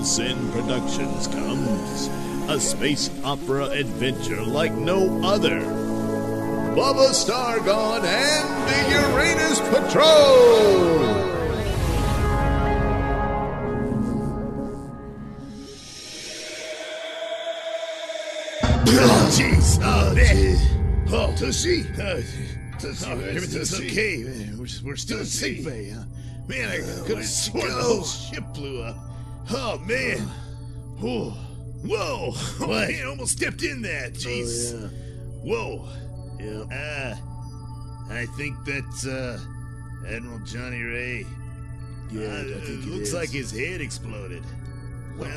Nailsin Productions comes a space opera adventure like no other. Bubba Stargone and the Uranus Patrol! Oh, jeez. Oh, man. Oh, Tushy. Everything's okay. Man. We're still in sick bay, huh? Man, I could have sworn the whole ship blew up. Oh, man. Whoa. Whoa. Oh, man, almost stepped in that. Jeez. Oh, yeah. Whoa. Yeah. I think that's Admiral Johnny Ray. Yeah, I think it looks like his head exploded. Well,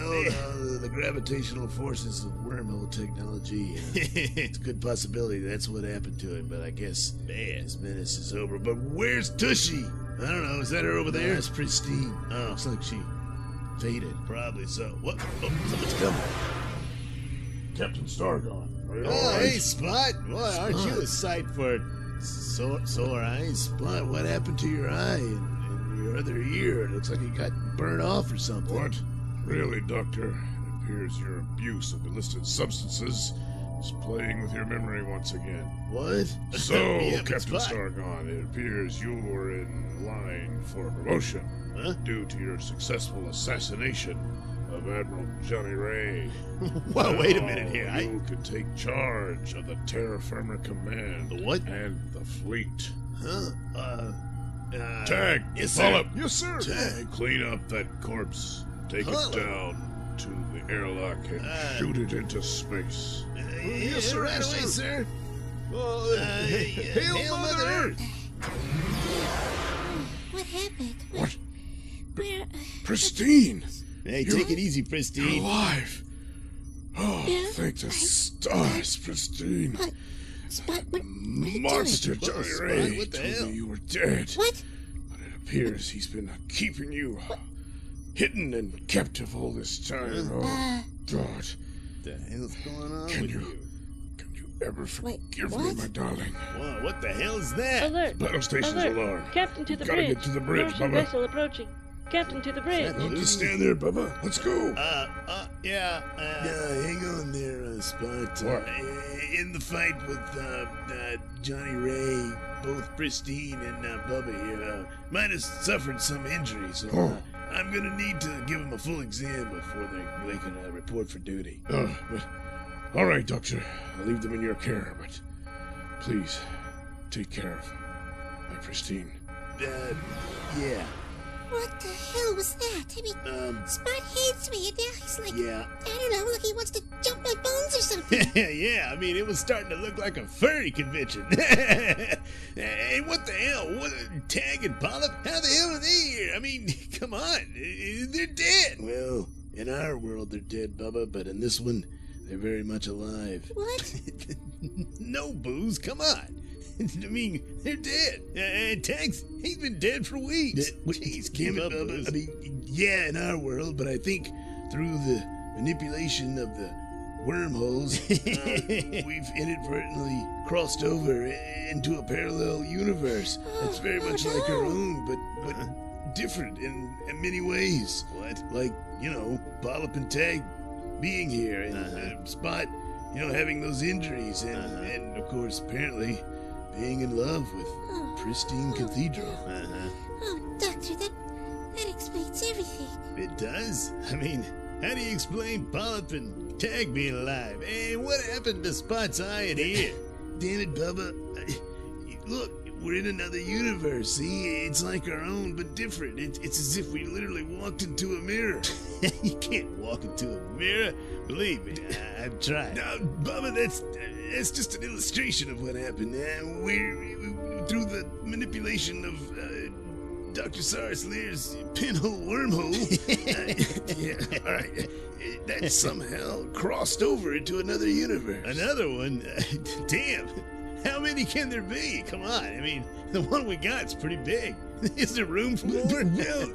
the gravitational forces of wormhole technology. It's a good possibility that's what happened to him, but I guess his menace is over. But where's Tushy? I don't know. Is that her over there? That's Pristine. Oh, looks like she faded. Probably so. What? Oh, someone's coming. Captain Stargone. Oh, hey, Spot. Boy, aren't you a sight for sore eyes? Spot, what happened to your eye and your other ear? It looks like it got burned off or something. What? Really, Doctor? It appears your abuse of illicit substances is playing with your memory once again. What? So, Yeah, Captain Stargone, it appears you were in line for a promotion due to your successful assassination of Admiral Johnny Ray. Well, wait a minute here. You could take charge of the Terra Firma Command. The what? And the fleet. Huh? Tag! Yes, Philip! sir. Yes, sir! Tag. Clean up that corpse. Take it down to the airlock and shoot it into space. Yes, sir. Right away, sir. Hail Mother Earth! What happened? What? Where? Pristine! Hey, take it easy, You're Pristine. alive! Oh, Yeah, thank the stars, Pristine. What? Spot, what are you Monster doing? Johnny Spot, Ray what the told hell? me you were dead. What? But it appears he's been keeping you hidden and captive all this time. Oh, God. What the hell's going on Can with you ever Wait, forgive me, what? my darling? Whoa, what the hell is that? Alert! Battle station's Alert! alarm. Captain to the Gotta bridge. get to the bridge, Martian Bubba. vessel approaching. Captain to the bridge. Don't just stand there, Bubba. Let's go. Yeah, Hang on there, Spot. What? In the fight with Johnny Ray, both Pristine and Bubba here might have suffered some injuries, so I'm gonna need to give them a full exam before they can report for duty. But, all right, Doctor. I'll leave them in your care, but please take care of my Pristine. Yeah. What the hell was that? I mean, Spot hates me, and now he's like, Yeah. I don't know, like he wants to jump my bones or something. yeah, I mean, it was starting to look like a furry convention. Hey, what the hell? What, Tag and Polyp? How the hell are they here? I mean, come on. They're dead. Well, in our world they're dead, Bubba, but in this one, they're very much alive. What? No, Booze, come on. I mean, they're dead. Tag's, he's been dead for weeks. Jeez, Damn give it, up, Bubba. Booze. I mean, yeah, in our world, but I think through the manipulation of the wormholes, we've inadvertently crossed over into a parallel universe that's very much like our own, but different in many ways. What? Like, Polyp and Tag being here, and Spot, having those injuries, and of course, apparently, being in love with Pristine Cathedral. Oh, Doctor, that explains everything. It does? I mean, how do you explain Polyp and Tag being alive? And what happened to Spot's eye and ear? Damn it, Bubba. Look, we're in another universe, see? It's like our own, but different. It's as if we literally walked into a mirror. You can't walk into a mirror. Believe me, I've tried. Now, Bubba, that's just an illustration of what happened. We through the manipulation of Dr. Cyrus Lear's pinhole wormhole, all right, that somehow crossed over into another universe. Another one? Damn. How many can there be? Come on. I mean, the one we got's pretty big. Is there room for more? No,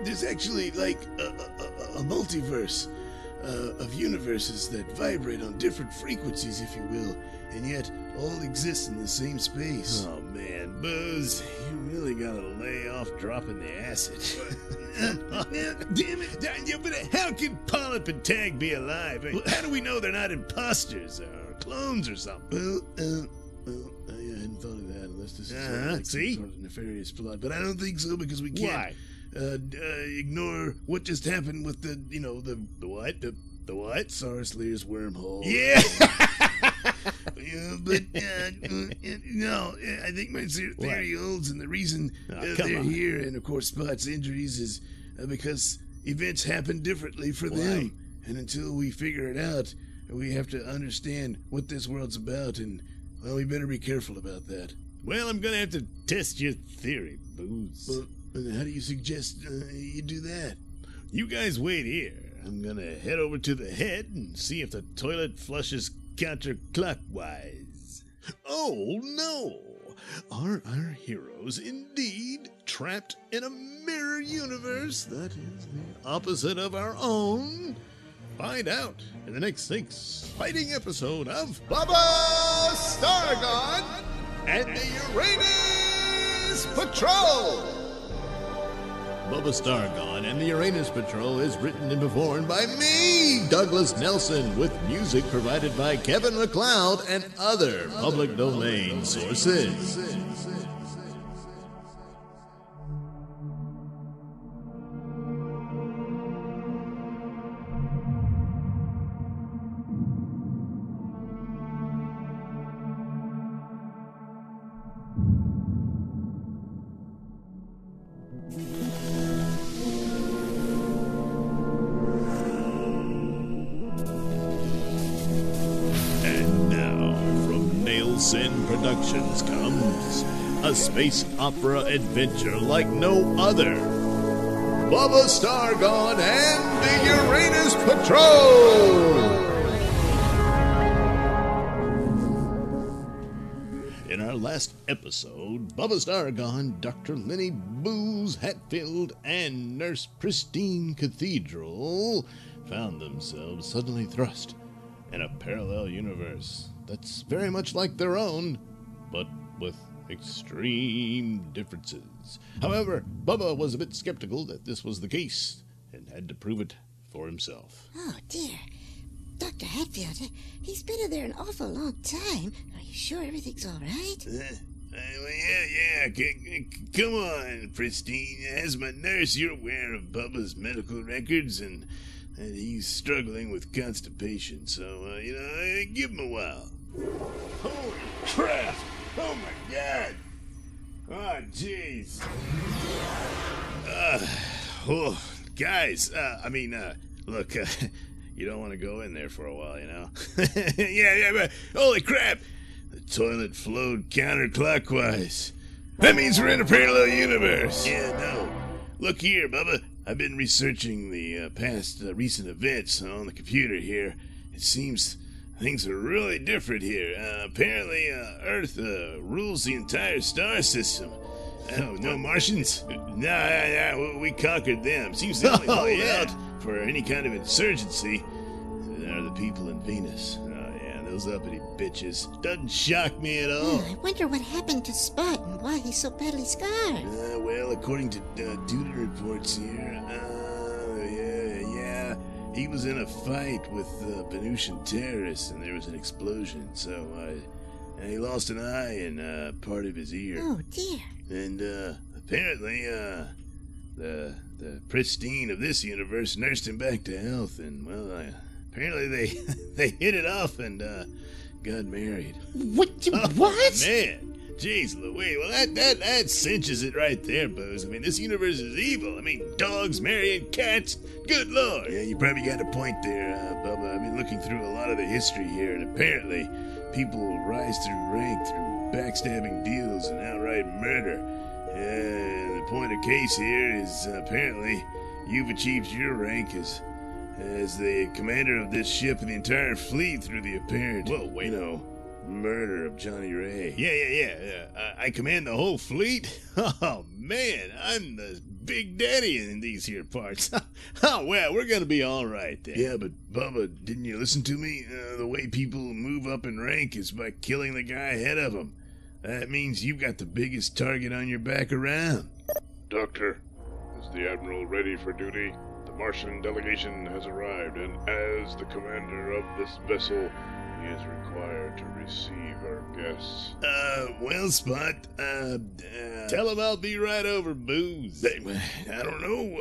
there's actually like a multiverse. of universes that vibrate on different frequencies, if you will, and yet all exist in the same space. Oh man, Booze, you really gotta lay off dropping the acid. Damn it! Yeah, but how can Polyp and Tag be alive? I mean, how do we know they're not imposters or clones or something? I hadn't thought of that unless this is like some sort of nefarious plot, but I don't think so because we can't ignore what just happened with the what? The what? Sarsleer's wormhole. Yeah. But no, I think my theory holds, and the reason they're here, and of course Spot's injuries, is because events happen differently for them, and until we figure it out, we have to understand what this world's about, and well, we better be careful about that. Well, I'm gonna have to test your theory, Booze. Well, how do you suggest you do that? You guys wait here. I'm gonna head over to the head and see if the toilet flushes counterclockwise. Oh no! Are our heroes indeed trapped in a mirror universe that is the opposite of our own? Find out in the next exciting episode of Bubba Stargone and the Uranus Patrol! Bubba Stargone and the Uranus Patrol is written and performed by me, Douglas Nelson, with music provided by Kevin MacLeod and other public domain sources. Nailsin Productions comes a space opera adventure like no other. Bubba Stargone and the Uranus Patrol! In our last episode, Bubba Stargone, Dr. Lenny Booze Hatfield, and Nurse Pristine Cathedral found themselves suddenly thrust in a parallel universe that's very much like their own, but with extreme differences. However, Bubba was a bit skeptical that this was the case and had to prove it for himself. Oh, dear. Dr. Hatfield, he's been in there an awful long time. Are you sure everything's all right? Yeah. Come on, Pristine. As my nurse, you're aware of Bubba's medical records, and he's struggling with constipation, so, give him a while. Holy crap! Oh my god! Oh, jeez. Guys, look, you don't want to go in there for a while, you know? Yeah, but holy crap! The toilet flowed counterclockwise. That means we're in a parallel universe. Yeah, no. Look here, Bubba. I've been researching the past recent events on the computer here. It seems things are really different here. Apparently, Earth rules the entire star system. Oh, no Martians? No, we conquered them. Seems the only way out for any kind of insurgency are the people in Venus. Those uppity bitches. Doesn't shock me at all. I wonder what happened to Spot and why he's so badly scarred. Well, according to duty reports here, he was in a fight with Venusian terrorists and there was an explosion, so he lost an eye and part of his ear. Oh, dear. And apparently, the Pristine of this universe nursed him back to health, and, well, apparently they hit it off and got married. What? Man. Jeez Louise. Well, that cinches it right there, Booze. I mean, this universe is evil. I mean, dogs marrying cats. Good Lord. Yeah, you probably got a point there, Bubba. I've been looking through a lot of the history here, and apparently people rise through rank through backstabbing deals and outright murder. And the point of case here is apparently you've achieved your rank as the commander of this ship and the entire fleet through the apparent, murder of Johnny Ray. Yeah. I command the whole fleet? Oh, man, I'm the big daddy in these here parts. Oh, well, we're gonna be all right then. Yeah, but Bubba, didn't you listen to me? The way people move up in rank is by killing the guy ahead of them. That means you've got the biggest target on your back around. Doctor, is the Admiral ready for duty? The Martian delegation has arrived, and as the commander of this vessel, he is required to receive our guests. Well, Spot, Tell him I'll be right over, Booze. I don't know,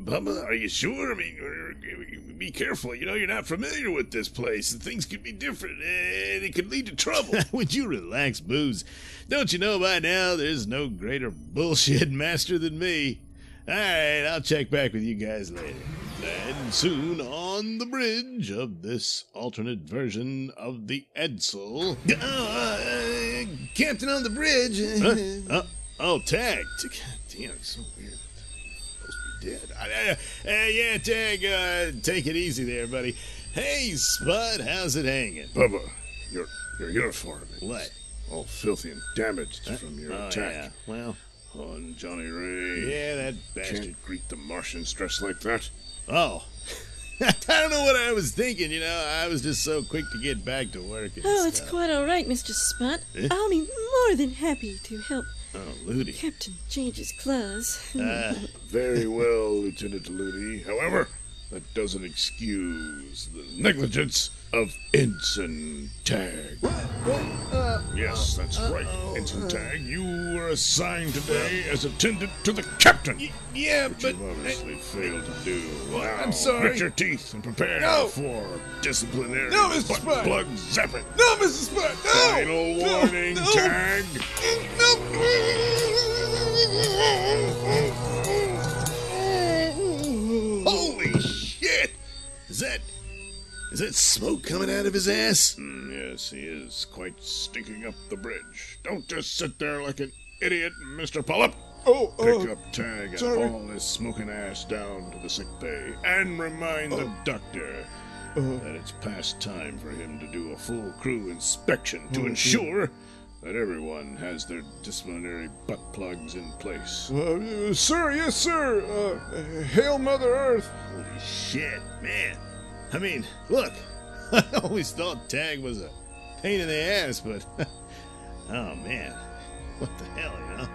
Bubba, are you sure? I mean, be careful. You know, you're not familiar with this place. Things could be different, and it could lead to trouble. Would you relax, Booze? Don't you know by now there's no greater bullshit master than me? All right, I'll check back with you guys later. And soon on the bridge of this alternate version of the Edsel. Captain on the bridge. Tag. Damn, it's so weird. Supposed to be dead. Yeah, Tag, take it easy there, buddy. Hey, Spud, how's it hanging? Bubba, your uniform is What? all filthy and damaged from your attack Yeah, well, on Johnny Ray. yeah, that bastard. Can't greet the Martians dressed like that. Oh. I don't know what I was thinking, you know. I was just so quick to get back to work and Oh, it's stuff. quite all right, Mr. Spot. Eh? I'll be more than happy to help Oh, Ludi. Captain change his clothes. Very well, Lieutenant Ludi. However, that doesn't excuse the negligence of Ensign Tag. Yes, that's right, Ensign Tag. You were assigned today as attendant to the captain. Yeah, But but you've obviously failed to do. Well, Now, I'm sorry. grit your teeth and prepare No. for disciplinary No, Mr. butt Spud. plug zapping. no, Mrs. Spot, no! Final warning, no. Tag. Holy shit! Is that smoke coming out of his ass? Yes, he is quite stinking up the bridge. Don't just sit there like an idiot, Mr. Polyp. Pick up Tag and haul his smoking ass down to the sick bay and remind the doctor that it's past time for him to do a full crew inspection to ensure that everyone has their disciplinary butt plugs in place. Sir, yes, sir. Hail Mother Earth. Holy shit, man. I mean, look. I always thought Tag was a pain in the ass, but... oh, man. What the hell, you know?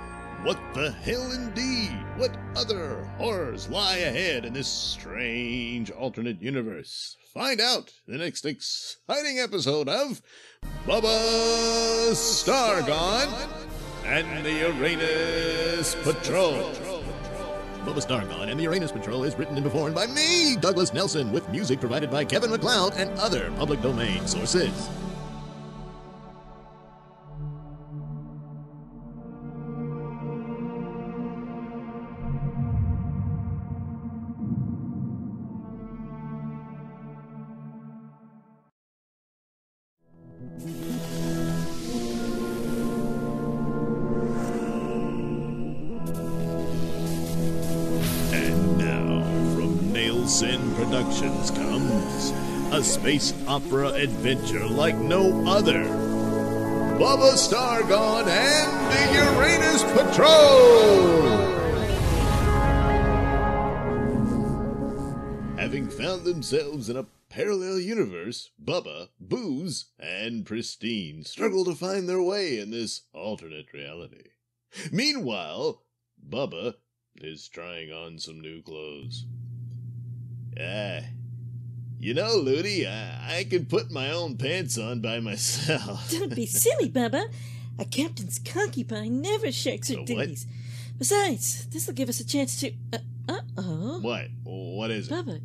What the hell indeed? What other horrors lie ahead in this strange alternate universe? Find out in the next exciting episode of Bubba Stargone and the Uranus Patrol. Bubba Stargone and the Uranus Patrol is written and performed by me, Douglas Nelson, with music provided by Kevin MacLeod and other public domain sources. And now, from Nailsin Productions comes a space opera adventure like no other. Bubba Stargone and the Uranus Patrol! Having found themselves in a parallel universe, Bubba, Booze, and Pristine struggle to find their way in this alternate reality. Meanwhile, Bubba is trying on some new clothes. You know, Ludi, I can put my own pants on by myself. Don't be silly, Bubba. A captain's concubine never shirks her A what? duties. Besides, this'll give us a chance to... Uh-oh. What? What is it? Bubba,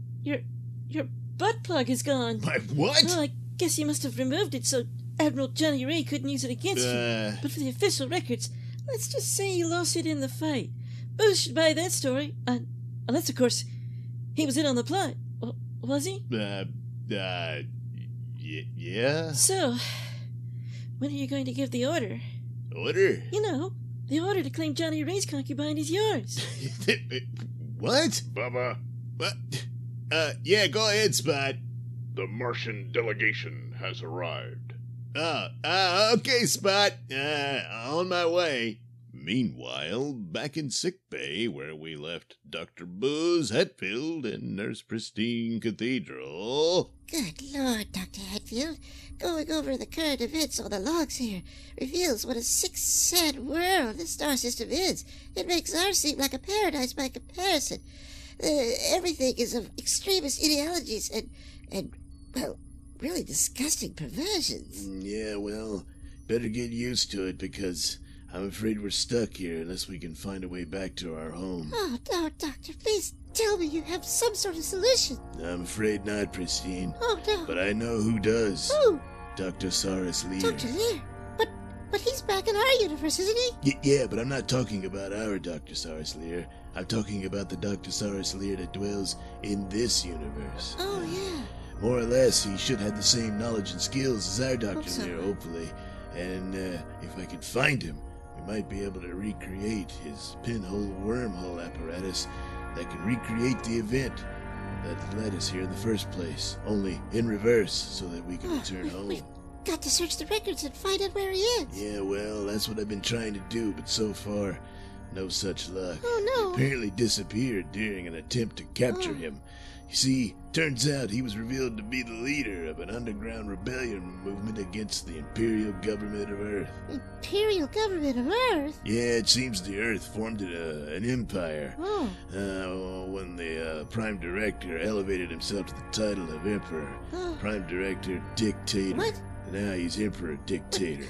your butt plug is gone. My what? Well, I guess you must have removed it so Admiral Johnny Ray couldn't use it against you. But for the official records, let's just say you lost it in the fight. Booze should buy that story. Unless, of course, he was in on the plot. Was he? Yeah? So, when are you going to give the order? Order? You know, the order to claim Johnny Ray's concubine is yours. What? Bubba, What? Yeah, go ahead, Spot. the Martian delegation has arrived. Okay, Spot. On my way. Meanwhile, back in sickbay, where we left Dr. Buzz Hetfield and Nurse Pristine Cathedral. Good Lord, Dr. Hatfield. Going over the current events on the logs here reveals what a sick, sad world this star system is. It makes ours seem like a paradise by comparison. Everything is of extremist ideologies and, well, really disgusting perversions. Yeah, well, better get used to it because I'm afraid we're stuck here unless we can find a way back to our home. Oh, no, Doctor, please tell me you have some sort of solution. I'm afraid not, Pristine. Oh, no. But I know who does. Who? Dr. Saurus Lear. Dr. Lear? But he's back in our universe, isn't he? Yeah, but I'm not talking about our Dr. Saurus Lear. I'm talking about the Dr. Saurus Lear that dwells in this universe. Oh, yeah. More or less, he should have the same knowledge and skills as our Dr. Hope so. Lear, hopefully. And if I could find him, we might be able to recreate his pinhole wormhole apparatus that can recreate the event that led us here in the first place, only in reverse, so that we can return home. We've got to search the records and find out where he is. Yeah, well, that's what I've been trying to do, but so far, no such luck. Oh, no. He apparently disappeared during an attempt to capture him. You see, turns out he was revealed to be the leader of an underground rebellion movement against the Imperial Government of Earth. Imperial Government of Earth? Yeah, it seems the Earth formed an empire. When the Prime Director elevated himself to the title of Emperor. Prime Director Dictator. What? Now he's Emperor Dictator.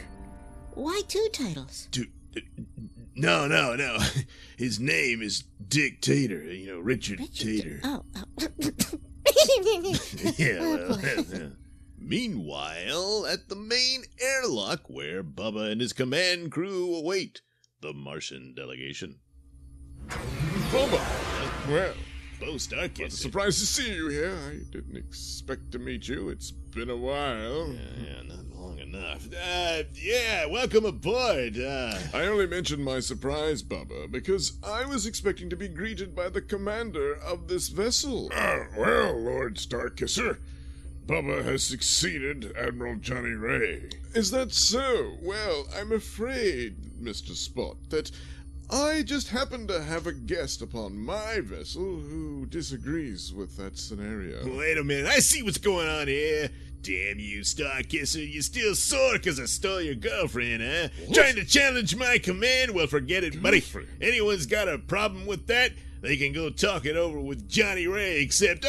Why two titles? No. His name is Dictator. You know, Richard Tater. Oh. Yeah, well. Boy. Meanwhile, at the main airlock where Bubba and his command crew await the Martian delegation. Bubba! Well, Bo Starkisser. surprised to see you here. I didn't expect to meet you. It's been a while. Yeah, not long enough. Yeah, welcome aboard. I only mentioned my surprise, Bubba, because I was expecting to be greeted by the commander of this vessel. Well, Lord Starkisser, Bubba has succeeded Admiral Johnny Ray. Is that so? Well, I'm afraid, Mr. Spot, that I just happen to have a guest upon my vessel who disagrees with that scenario. Wait a minute, I see what's going on here. Damn you, Starkisser, you still sore because I stole your girlfriend, huh? What? Trying to challenge my command? Well, forget it, buddy. Girlfriend? Anyone's got a problem with that, they can go talk it over with Johnny Ray, except,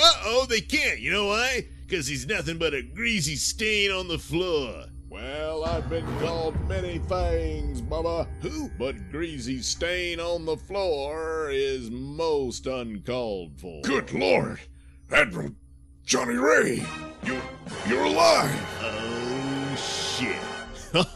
they can't. You know why? Because he's nothing but a greasy stain on the floor. Well, I've been called many things, Bubba. Who? But greasy stain on the floor is most uncalled for. Good Lord, Admiral Johnny Ray, you're alive. Oh, shit.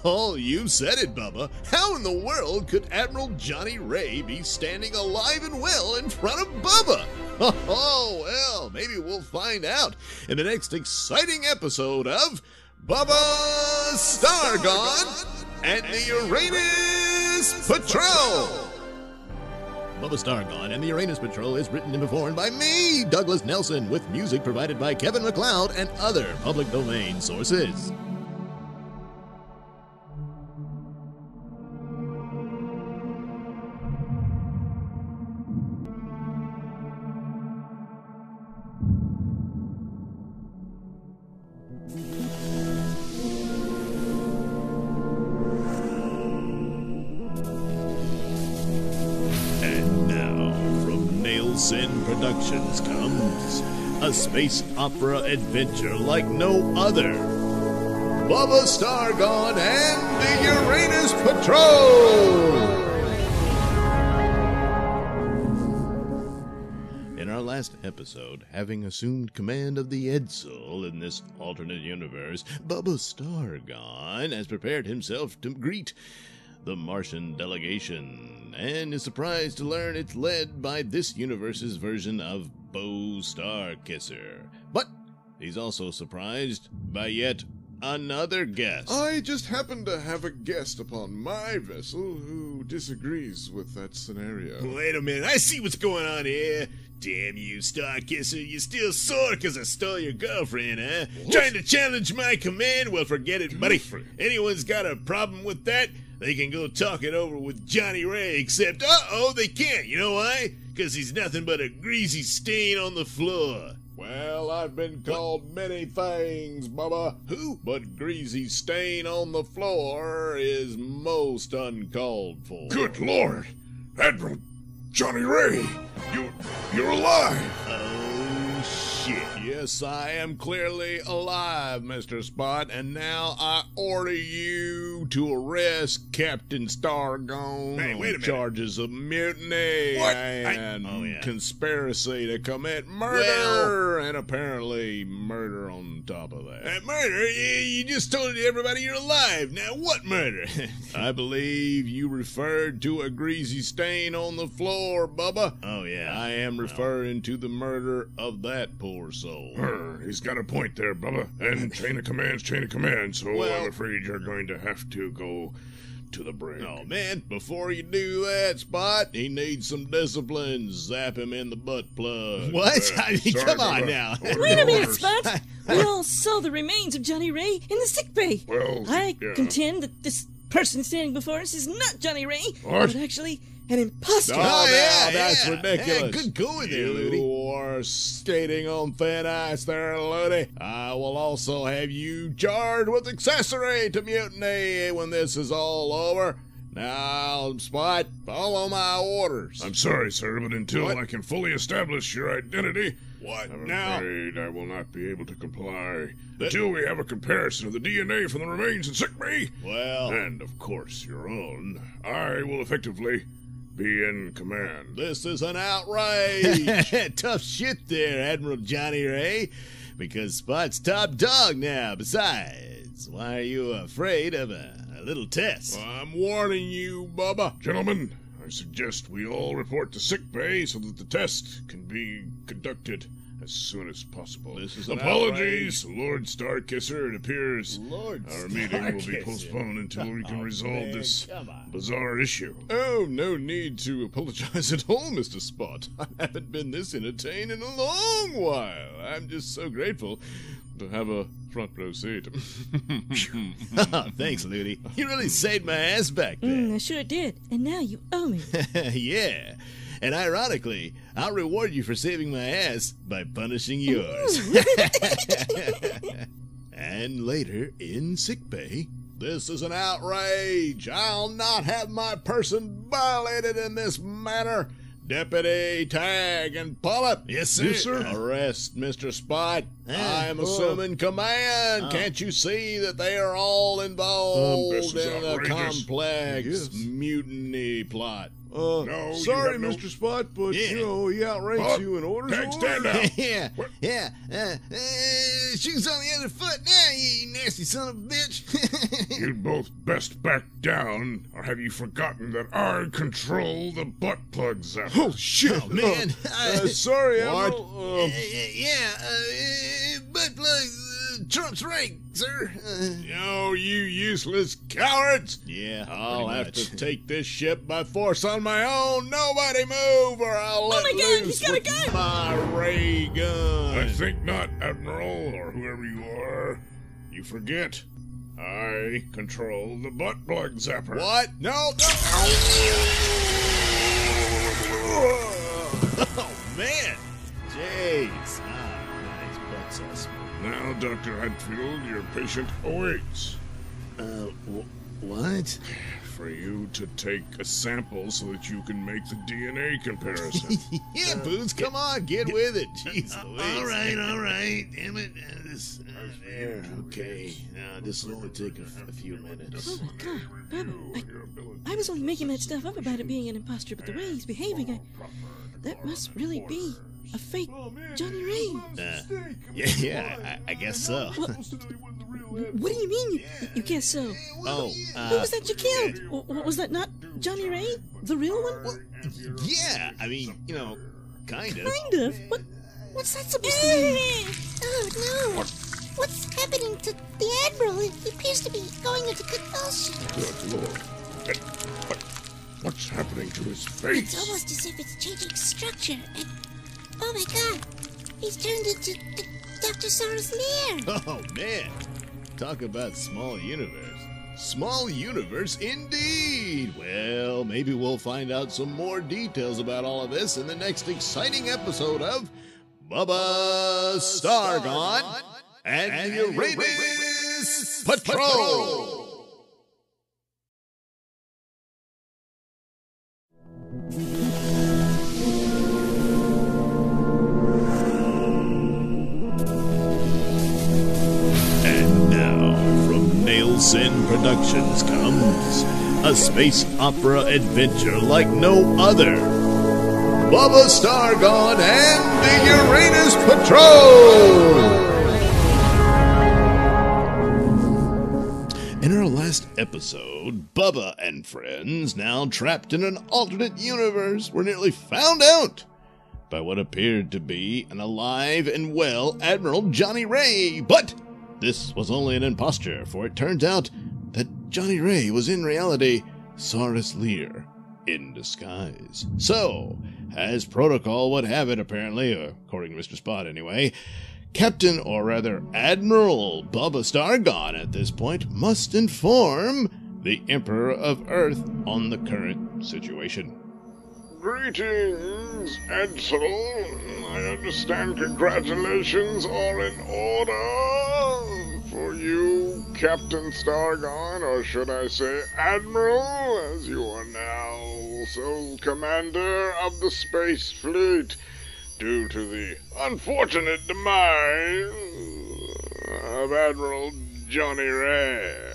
Oh, you said it, Bubba. How in the world could Admiral Johnny Ray be standing alive and well in front of Bubba? Oh, well, maybe we'll find out in the next exciting episode of Bubba Stargone and the Uranus Patrol. Bubba Stargone and the Uranus Patrol is written and performed by me, Douglas Nelson, with music provided by Kevin MacLeod and other public domain sources. Nailsin Productions comes a space opera adventure like no other. Bubba Stargone and the Uranus Patrol! In our last episode, having assumed command of the Edsel in this alternate universe, Bubba Stargone has prepared himself to greet the Martian delegation, and is surprised to learn it's led by this universe's version of Bo Starkisser. But he's also surprised by yet another guest. I just happen to have a guest upon my vessel who disagrees with that scenario. Wait a minute, I see what's going on here. Damn you, Starkisser. You still sore 'cause I stole your girlfriend, huh? Trying to challenge my command? Well, forget it, buddy. Anyone's got a problem with that, they can go talk it over with Johnny Ray, except, they can't. You know why? 'Cause he's nothing but a greasy stain on the floor. Well, I've been called many things, Bubba. Who? But greasy stain on the floor is most uncalled for. Good Lord! Admiral Johnny Ray! You're alive! Oh, shit. Yes, I am clearly alive, Mr. Spot, and now I order you to arrest Captain Stargone Hey, wait a on minute. charges of mutiny What? and conspiracy to commit murder and apparently murder on top of that. Murder? You just told everybody you're alive. Now what murder? I believe you referred to a greasy stain on the floor, Bubba. Oh, yeah. I am referring to the murder of that poor soul. He's got a point there, Bubba. And chain of command, so Well- I'm afraid you're going to have to go to the brig. Oh, man, before you do that, Spot, he needs some discipline. Zap him in the butt plug. What? I mean, Sorry, come on Bubba. now. Wait a minute, Orders. Spot! We all saw the remains of Johnny Ray in the sick bay. Well, I yeah. contend that this person standing before us is not Johnny Ray, What? but actually an imposter. Oh, yeah, that's yeah. ridiculous. Yeah, good going there, You Ludi. are skating on thin ice there, Ludi. I will also have you charged with accessory to mutiny when this is all over. Now, Spot, follow my orders. I'm sorry, sir, but until What? I can fully establish your identity, What I'm now? afraid I will not be able to comply until we have a comparison of the DNA from the remains in sick bay. Well, And, of course, your own. I will effectively be in command. this is an outrage. Tough shit there, Admiral Johnny Ray. Because Spot's top dog now. Besides, why are you afraid of a little test? I'm warning you, Bubba. Gentlemen, I suggest we all report to sick bay so that the test can be conducted as soon as possible. This is an Apologies, Lord Starkisser. It appears Lord our meeting will be Starkisser. postponed until we can resolve man, this come on. bizarre issue. Oh, no need to apologize at all, Mr. Spot. I haven't been this entertained in a long while. I'm just so grateful to have a front row seat. Oh, thanks, Ludi. You really saved my ass back there. I sure did. And now you owe me. Yeah. And ironically, I'll reward you for saving my ass by punishing yours. And later, in sickbay, This is an outrage. I'll not have my person violated in this manner. Deputy, Tag, and Pullip. Yes, sir. Yes, sir. Arrest Mr. Spot. I am Oh. assuming command. Can't you see that they are all involved This is in a outrageous. complex Yes. mutiny plot? No, you sorry, have no- Mr. Spot, but Yeah. He outrankes Spot, you in orders. Tag, stand down. yeah, What? yeah. Shoes on the other foot now, you nasty son of a bitch. You'd both best back down, or have you forgotten that I control the butt plug zapper? Oh shit, Oh, man. sorry, What? Admiral. Butt plug, Trump's rank, sir. Oh, you useless cowards! Yeah, I'll pretty have much. to take this ship by force on my own. Nobody move, or I'll let my God, loose he's got a with gun! my ray gun. I think not, Admiral, or whoever you are. You forget. I control the butt plug zapper. What? No, no! Oh, man. Jeez. Nice butt sauce. Now, Dr. Hatfield, your patient awaits What? for you to take a sample so that you can make the DNA comparison. Yeah, Boots, come on, get with it. Jeez Louise. All right. Damn it. There. Okay. Now, this will only take a few minutes. Oh my God, Bubba, I was only making that stuff up about it being an imposter, but the way he's behaving, that must really be a fake Johnny Ray. Yeah, I guess so. What do you mean you guess so? Oh, Who was that you killed? Was that not Johnny Ray, the real one? yeah, I mean, kind of. Kind of. What's that supposed to mean? Oh no! What's happening to the Admiral? He appears to be going into convulsion. Good Lord. Hey, what's happening to his It's face? almost as if it's changing structure and... Oh my god! He's turned into Dr. Saurus Lear! Oh, man. Talk about small universe. Small universe indeed! Well, maybe we'll find out some more details about all of this in the next exciting episode of Bubba Stargone and the Uranus Patrol! And now, from Nailsin Productions comes a space opera adventure like no other. Bubba Stargone and the Uranus Patrol! In our last episode, Bubba and friends, now trapped in an alternate universe, were nearly found out by what appeared to be an alive and well Admiral Johnny Ray. But this was only an imposture, for it turns out that Johnny Ray was in reality Saurus Lear in disguise. So, as protocol would have it apparently, according to Mr. Spot anyway, Captain, or rather Admiral Bubba Stargone at this point must inform the Emperor of Earth on the current situation. Greetings, Admiral. I understand congratulations are in order for you, Captain Stargone, or should I say Admiral, as you are now sole commander of the Space Fleet, due to the unfortunate demise of Admiral Johnny Ray.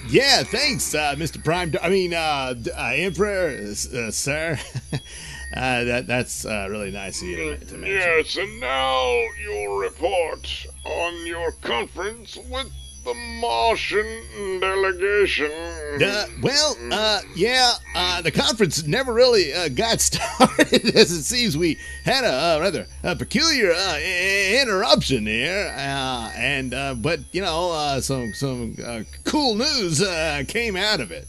Yeah, thanks, Mr. Emperor, sir. That's really nice of you to mention. Yes, and now your report on your conference with the Martian delegation. The conference never really got started, as it seems we had a rather peculiar interruption here, but some cool news came out of it.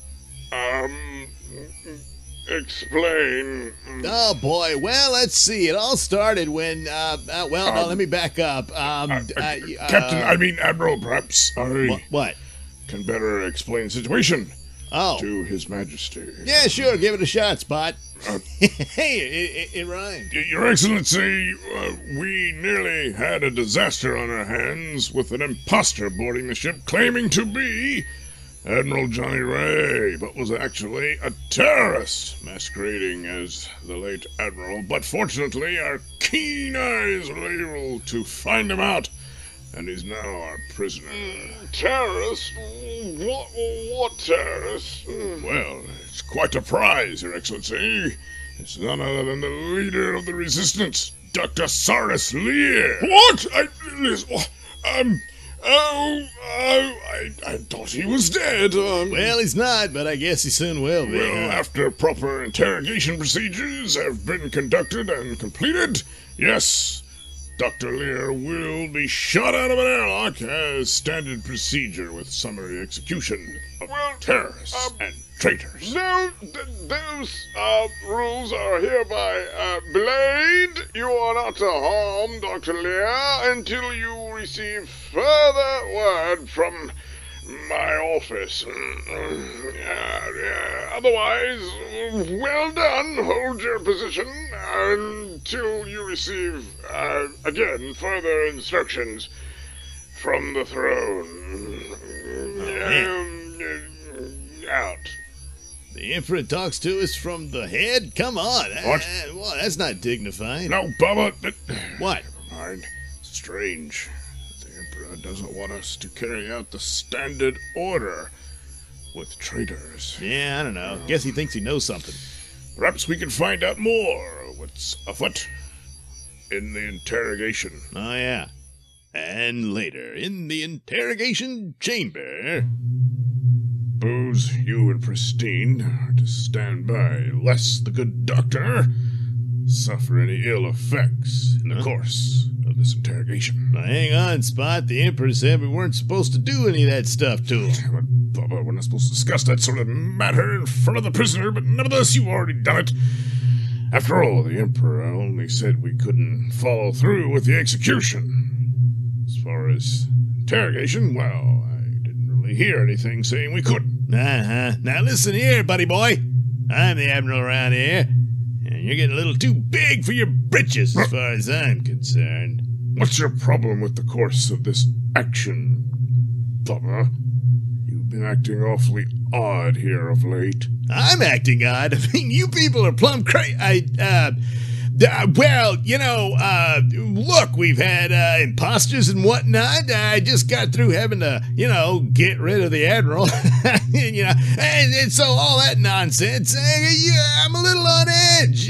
Explain. Oh boy, well, let's see. It all started when let me back up. Admiral, perhaps I what? Can better explain the situation. Oh. To His Majesty. Yeah, sure. Give it a shot, Spot. Hey, it rhymed. Your Excellency, we nearly had a disaster on our hands with an imposter boarding the ship claiming to be Admiral Johnny Ray, but was actually a terrorist masquerading as the late Admiral. But fortunately, our keen eyes were able to find him out, and he's now our prisoner. Terrorist? What terrorist? Well, it's quite a prize, Your Excellency. It's none other than the leader of the resistance, Dr. Saurus Lear. What? I thought he was dead. Well, he's not, but I guess he soon will be. Well, after proper interrogation procedures have been conducted and completed, yes, Dr. Lear will be shot out of an airlock as standard procedure with summary execution of terrorists and traitors. No, those rules are hereby belayed. You are not to harm Dr. Lear until you receive further word from my office. Otherwise, well done. Hold your position until you receive, again, further instructions from the throne. Out. The Emperor talks to us from the head? Come on. What? Well, that's not dignified. No, Bubba. What? Never mind. Strange. The Emperor doesn't want us to carry out the standard order with traitors. Yeah, I don't know. Guess he thinks he knows something. Perhaps we can find out more what's afoot in the interrogation. Oh, yeah. And later, in the interrogation chamber... Booze, you and Pristine are to stand by, lest the good doctor suffer any ill effects in the course of this interrogation. Now, hang on, Spot. The Emperor said we weren't supposed to do any of that stuff to him. But, Bubba, we're not supposed to discuss that sort of matter in front of the prisoner, but nevertheless, you've already done it. After all, the Emperor only said we couldn't follow through with the execution. As far as interrogation, well, I didn't really hear anything saying we couldn't. Now listen here, buddy boy. I'm the Admiral around here, and you're getting a little too big for your britches as far as I'm concerned. What's your problem with the course of this action, Bubba? You've been acting awfully odd here of late. I'm acting odd. I mean, you people are plumb crazy. Well, look, we've had imposters and whatnot. I just got through having to, get rid of the Admiral. and so all that nonsense, I'm a little on edge.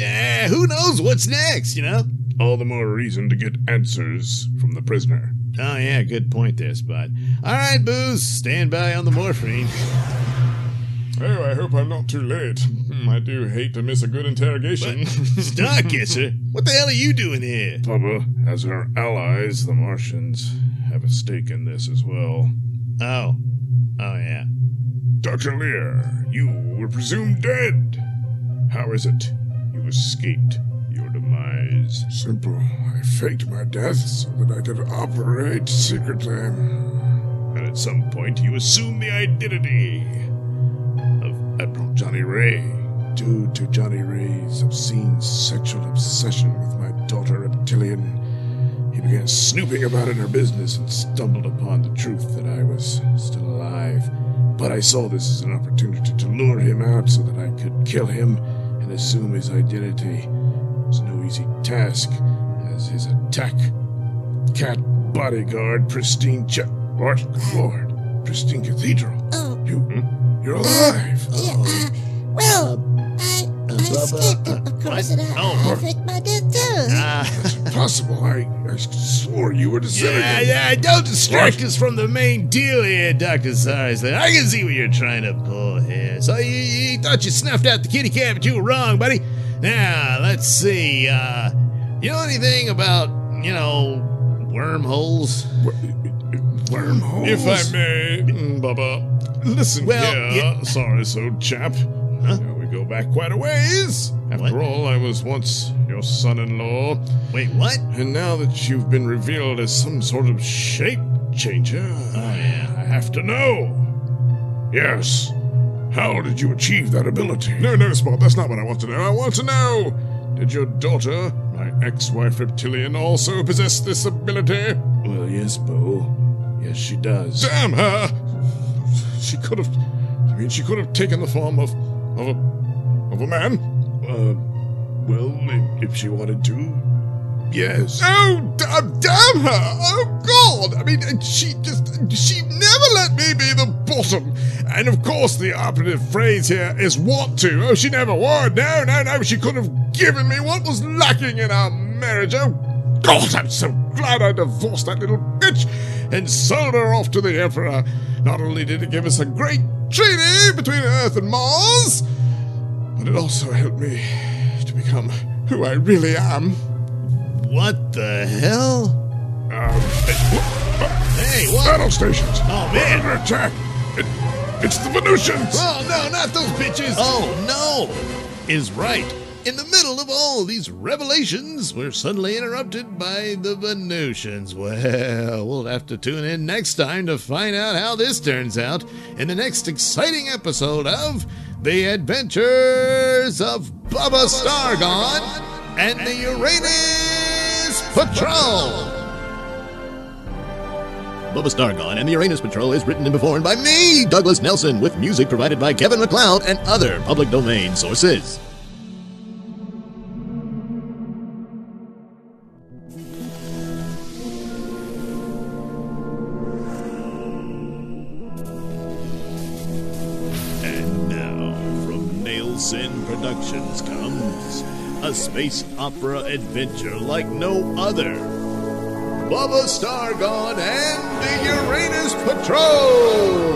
Who knows what's next, All the more reason to get answers from the prisoner. Oh, yeah, good point there, Spot. All right, Booze, stand by on the morphine. Oh, I hope I'm not too late. I do hate to miss a good interrogation. Starkisser, what the hell are you doing here? Bubba, as our allies, the Martians, have a stake in this as well. Oh, yeah. Dr. Lear, you were presumed dead. How is it you escaped your demise? Simple. I faked my death so that I could operate secretly. And at some point you assumed the identity of Admiral Johnny Ray. Due to Johnny Ray's obscene sexual obsession with my daughter Reptilian, he began snooping about in her business and stumbled upon the truth that I was still alive. But I saw this as an opportunity to lure him out so that I could kill him and assume his identity. It was no easy task, as his attack cat bodyguard, pristine what? Good Lord, pristine cathedral. Oh. You're alive. I escaped it, of course, and I faked my death too. That's impossible. I swore you were disintegrated. Yeah, don't distract us from the main deal here, Dr. Sarsland. I can see what you're trying to pull here. So you thought you snuffed out the kitty cat, but you were wrong, buddy. Now, let's see. You know anything about, wormholes? Wormholes? If I may, Bubba, listen here, sorry, old chap. Huh? We go back quite a ways. After all, I was once your son-in-law. Wait, what? And now that you've been revealed as some sort of shape changer, I have to know. Yes. How did you achieve that ability? No, Spot, that's not what I want to know. I want to know, did your daughter, my ex-wife Reptilian, also possess this ability? Well, yes, Bo. Yes, she does. Damn her! She could have taken the form of a man? Well, if she wanted to, yes. Oh, damn her! Oh, God! I mean, she never let me be the bottom. And, of course, the operative phrase here is want to. Oh, she never would. No. She could have given me what was lacking in our marriage. Oh, God, I'm so glad I divorced that little bitch and sold her off to the Emperor. Not only did it give us a great treaty between Earth and Mars, but it also helped me to become who I really am. What the hell? Hey, what? Battle stations! Oh, man! Under attack! It's the Venusians! Oh, no, not those bitches! Oh, no! Is right. In the middle of all these revelations, we're suddenly interrupted by the Venusians. Well, we'll have to tune in next time to find out how this turns out in the next exciting episode of The Adventures of Bubba Stargone and the Uranus Patrol. Bubba Stargone and the Uranus Patrol is written and performed by me, Douglas Nelson, with music provided by Kevin MacLeod and other public domain sources. And now, from Nailsin Productions comes a space opera adventure like no other. Bubba Stargone and the Uranus Patrol!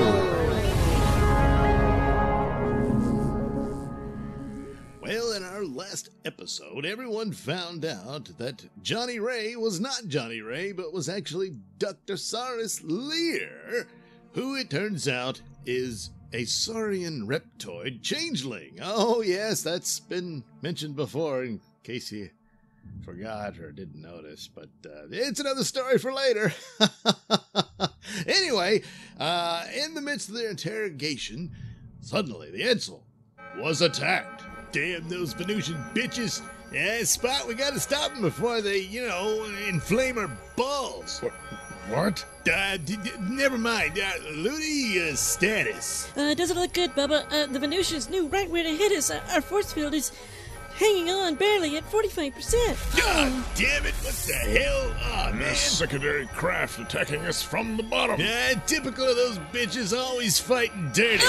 Well, in our last episode, everyone found out that Johnny Ray was not Johnny Ray, but was actually Dr. Saris Lear, who it turns out is A saurian reptoid changeling. Oh, yes, that's been mentioned before in case you forgot or didn't notice, but it's another story for later. Anyway, in the midst of their interrogation, suddenly the Edsel was attacked. Damn those Venusian bitches. Yeah, Spot, we gotta stop them before they, inflame our balls. What? Never mind. Looney status. Doesn't look good, Bubba. The Venusians knew right where to hit us. Our force field is hanging on barely at 45%. God damn it, what the hell? Oh, man. A secondary craft attacking us from the bottom. Typical of those bitches, always fighting dirty.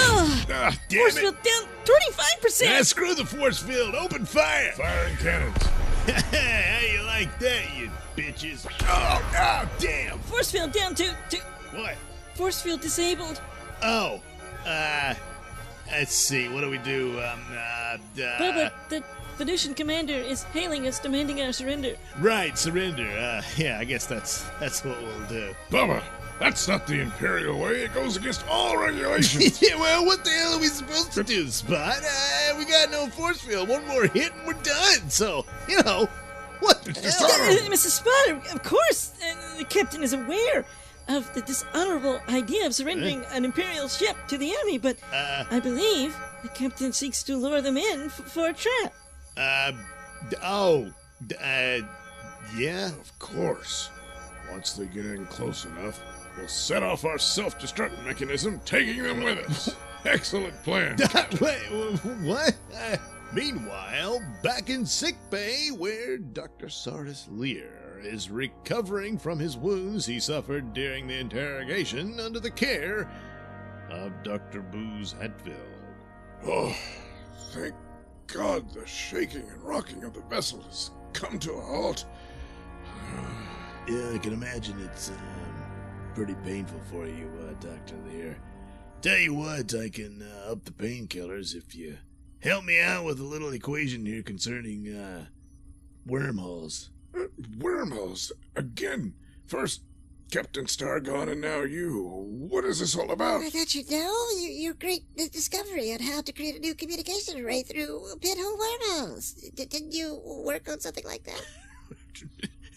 Damn force field down 25%. Screw the force field. Open fire. Firing cannons. How you like that, you bitches? Oh, damn. Force field down to... What? Force field disabled. Oh, let's see. What do we do? Bubba, the Venusian commander is hailing us, demanding our surrender. Right, surrender. Yeah, I guess that's what we'll do. Bubba, that's not the Imperial way. It goes against all regulations. Yeah, well, what the hell are we supposed to do, Spot? We got no force field. One more hit and we're done. So, what the hell? Mrs. Spot, of course, the captain is aware of the dishonorable idea of surrendering an Imperial ship to the enemy, but I believe the captain seeks to lure them in for a trap. Yeah? Of course. Once they get in close enough, we'll set off our self-destruct mechanism, taking them with us. Excellent plan. Wait, what? Meanwhile, back in sickbay, where Dr. Sardis Lear is recovering from his wounds he suffered during the interrogation under the care of Dr. Booze Hatfield. Oh, thank God the shaking and rocking of the vessel has come to a halt. Yeah, I can imagine it's pretty painful for you, Dr. Lear. Tell you what, I can up the painkillers if you help me out with a little equation here concerning wormholes. Wormholes? Again? First Captain Stargone and now you. What is this all about? I thought you'd know. Your great discovery on how to create a new communication array through pinhole wormholes. Didn't you work on something like that?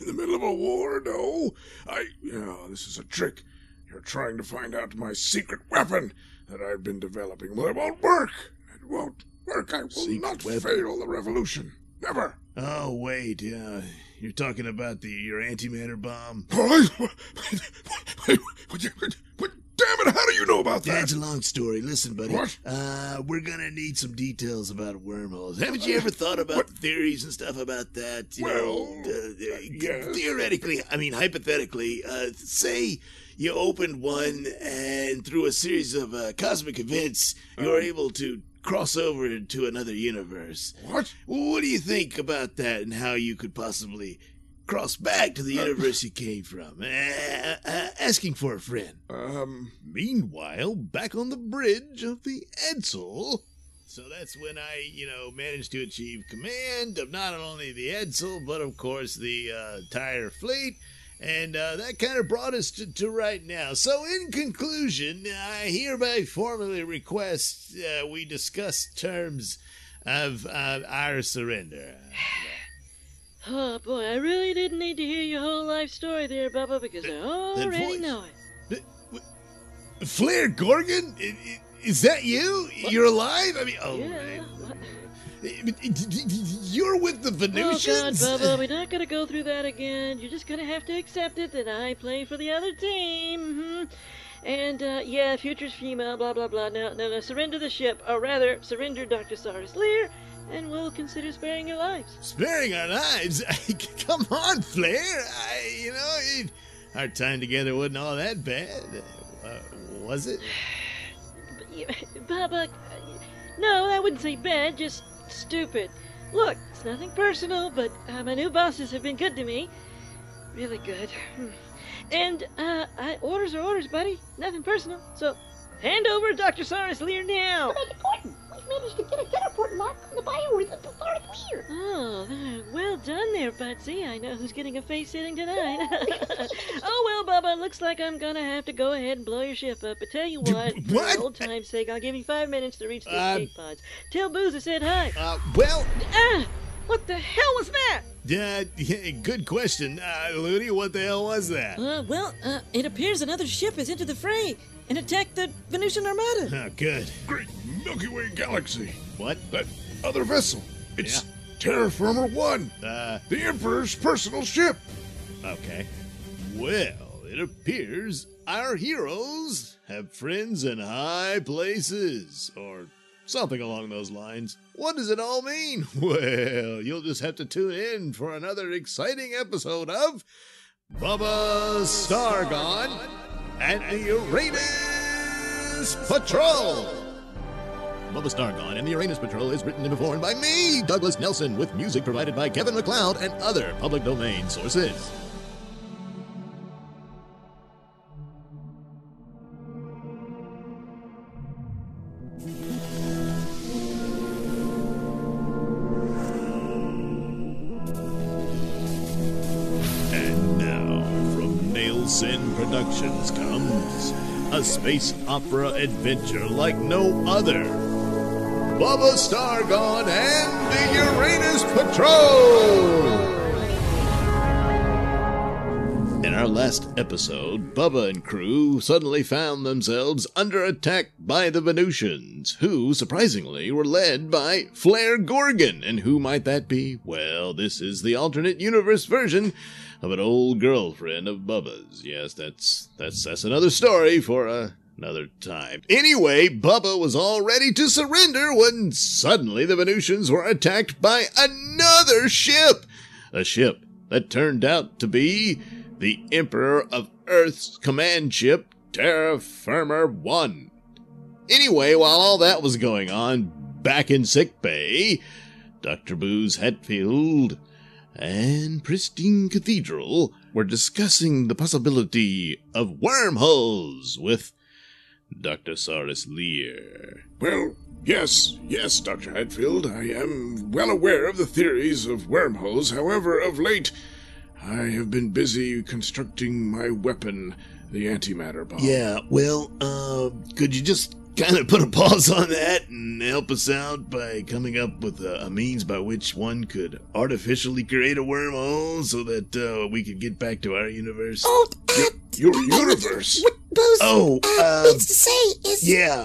In the middle of a war? No. This is a trick. You're trying to find out my secret weapon that I've been developing. Well, it won't work. It won't work. I will not fail the revolution. Never. Oh, wait. You're talking about your antimatter bomb? Damn it, how do you know about that? That's a long story. Listen, buddy. What? We're gonna need some details about wormholes. Haven't you ever thought about theories and stuff about that? Yes. Theoretically, hypothetically, say you opened one and through a series of cosmic events, you're able to cross over into another universe. What? What do you think about that and how you could possibly cross back to the universe you came from? Asking for a friend. Meanwhile, back on the bridge of the Edsel. So that's when I, managed to achieve command of not only the Edsel, but of course the entire fleet. And that kind of brought us to right now. So in conclusion, I hereby formally request we discuss terms of our surrender. Oh, boy, I really didn't need to hear your whole life story there, Bubba, because I already know it. Flair Gorgon? Is that you? What? You're alive? Yeah. You're with the Venusians? Oh, God, Bubba, we're not going to go through that again. You're just going to have to accept it that I play for the other team. Mm-hmm. And, future's female, blah, blah, blah. Now, surrender the ship, or rather, surrender Dr. Sardis Lear, and we'll consider sparing your lives. Sparing our lives? Come on, Flair. Our time together wasn't all that bad. Was it? Bubba, no, I wouldn't say bad, just stupid. Look, it's nothing personal, but my new bosses have been good to me. Really good. And, orders are orders, buddy. Nothing personal. So, hand over Dr. Sardis Lear now. Important. managed to get a teleport lock on the biorhythm to start clear. Oh, well done there, Butsy. I know who's getting a face sitting tonight. Oh, well, Bubba, looks like I'm gonna have to go ahead and blow your ship up. But tell you what, for old time's sake, I'll give you 5 minutes to reach the escape pods. Tell Booze I said hi. What the hell was that? Yeah, good question. Looney, what the hell was that? It appears another ship has entered the fray and attacked the Venusian Armada. Oh, good. Great Milky Way galaxy. What? That other vessel. It's Terra Firma 1. The Emperor's personal ship. Okay. Well, it appears our heroes have friends in high places, or something along those lines. What does it all mean? Well, you'll just have to tune in for another exciting episode of Bubba Stargone and the Uranus Patrol. Bubba Stargone and the Uranus Patrol is written and performed by me, Douglas Nelson, with music provided by Kevin MacLeod and other public domain sources. Nailsin Productions comes a space opera adventure like no other. Bubba Stargone and the Uranus Patrol! In our last episode, Bubba and crew suddenly found themselves under attack by the Venusians, who, surprisingly, were led by Flare Gorgon. And who might that be? Well, this is the alternate universe version of an old girlfriend of Bubba's. Yes, that's another story for another time. Anyway, Bubba was all ready to surrender when suddenly the Venusians were attacked by another ship. A ship that turned out to be the Emperor of Earth's command ship, Terra Firma 1. Anyway, while all that was going on, back in sickbay, Dr. Booze Hatfield and Pristine Cathedral were discussing the possibility of wormholes with Dr. Saurus Lear. Well, yes, Dr. Hatfield, I am well aware of the theories of wormholes. However, of late, I have been busy constructing my weapon, the antimatter bomb. Yeah, well, could you just kind of put a pause on that and help us out by coming up with a means by which one could artificially create a wormhole so that we could get back to our universe? Oh, Your universe? What Booze means to say is... Yeah,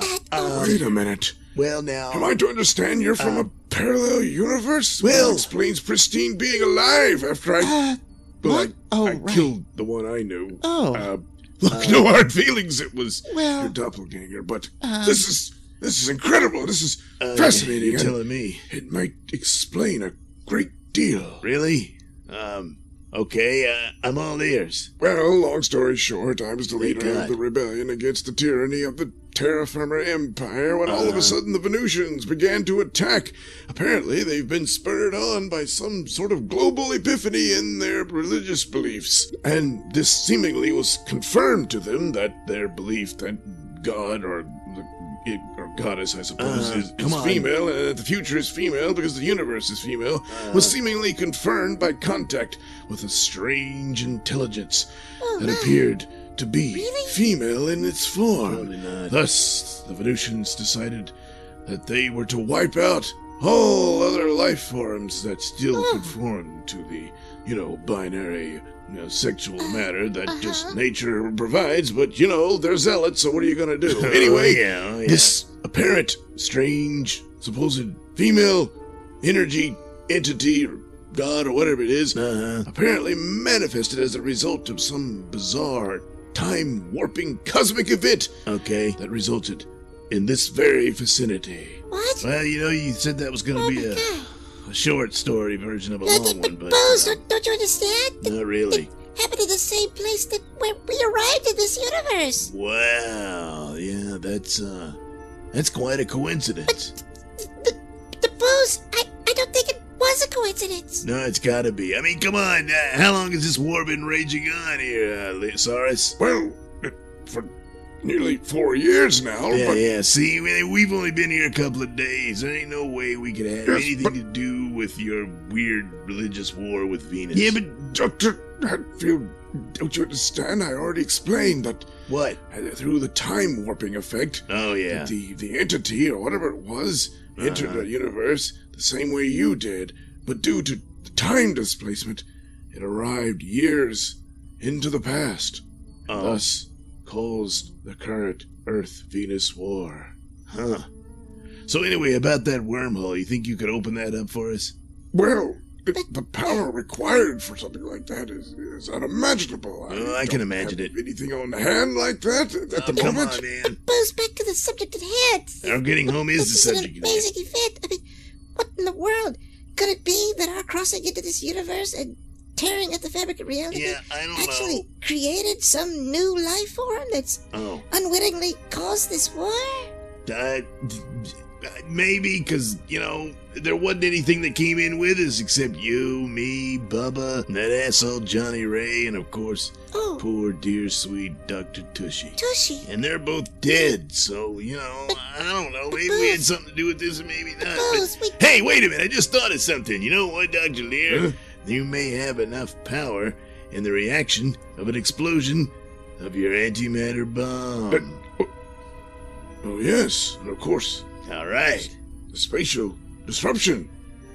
Wait a minute. well, now... Am I to understand you're from a parallel universe? well- That explains Pristine being alive after I... what? I killed the one I knew. Oh. Look, no hard feelings. It was well, your doppelganger. But this is incredible. This is fascinating. You're and telling me. it might explain a great deal. Really? Okay, I'm all ears. Well, long story short, I was the Thank leader God. of the rebellion against the tyranny of the Terra Firma Empire when all of a sudden the Venusians began to attack. Apparently, they've been spurred on by some sort of global epiphany in their religious beliefs. And this seemingly was confirmed to them that their belief that God or goddess, I suppose, is come on. female, and that the future is female because the universe is female, was seemingly confirmed by contact with a strange intelligence that appeared to be female in its form. Probably not. Thus, the Venusians decided that they were to wipe out all other life forms that still conform to the, binary, sexual matter that just nature provides. But, they're zealots, so what are you going to do? Anyway, this apparent, strange, supposed female energy entity or god or whatever it is apparently manifested as a result of some bizarre time-warping cosmic event that resulted in this very vicinity. What? Well, you said that was going to be a short story version of a long one, but Booze, don't you understand? not really. It happened in the same place that where we arrived in this universe. Wow, yeah, that's quite a coincidence. The Booze, I don't think it was a coincidence. No, it's gotta be. I mean, come on, how long has this war been raging on here, Saurus? Well, for nearly 4 years now. Yeah, but yeah. See, we've only been here a couple of days. There ain't no way we could have Yes, anything but- to do with your weird religious war with Venus. Yeah, but Dr. Hatfield, don't you understand? I already explained that What? through the time warping effect, Oh, yeah. the entity, or whatever it was, entered Uh-huh. the universe the same way you did, but due to time displacement, it arrived years into the past, and Oh. thus caused the current Earth-Venus war. Huh. So anyway, about that wormhole, you think you could open that up for us? Well, the power required for something like that is unimaginable. Oh, I can imagine don't it. have anything on hand like that at the Come moment. on, man. Buzz, back to the subject at hand. Our getting home is the This is an subject. of amazing this. event. I mean, what in the world? Could it be that our crossing into this universe and tearing at the fabric of reality Yeah, I don't actually created some new life form that's know. unwittingly caused this war? Uh, maybe, because, there wasn't anything that came in with us except you, me, Bubba, and that asshole Johnny Ray, and of course, Oh, poor dear sweet Dr. Tushy. Tushy. And they're both dead, so, I don't know, maybe we had something to do with this and maybe not. Buzz, But, we... hey, wait a minute, I just thought of something. You know what, Dr. Lear? Huh? You may have enough power in the reaction of an explosion of your antimatter bomb. Oh, yes, and of course, All right. the spatial disruption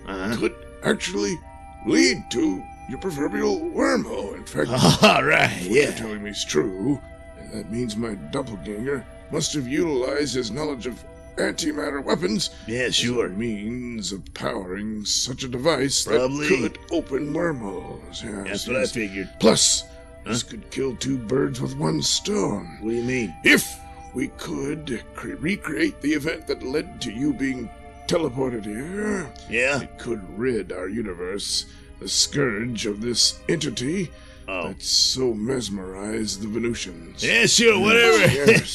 Uh-huh. could actually lead to your proverbial wormhole. In fact, All right, what you're yeah. telling me is true. And that means my doppelganger must have utilized his knowledge of antimatter weapons Yeah, as sure. a means of powering such a device Probably. that could open wormholes. Yes, That's what I yes. figured. Plus, this could kill 2 birds with 1 stone. What do you mean? If we could recreate the event that led to you being teleported here, Yeah? it could rid our universe, the scourge of this entity Oh. that so mesmerized the Venusians. Yeah, sure, whatever. Yes.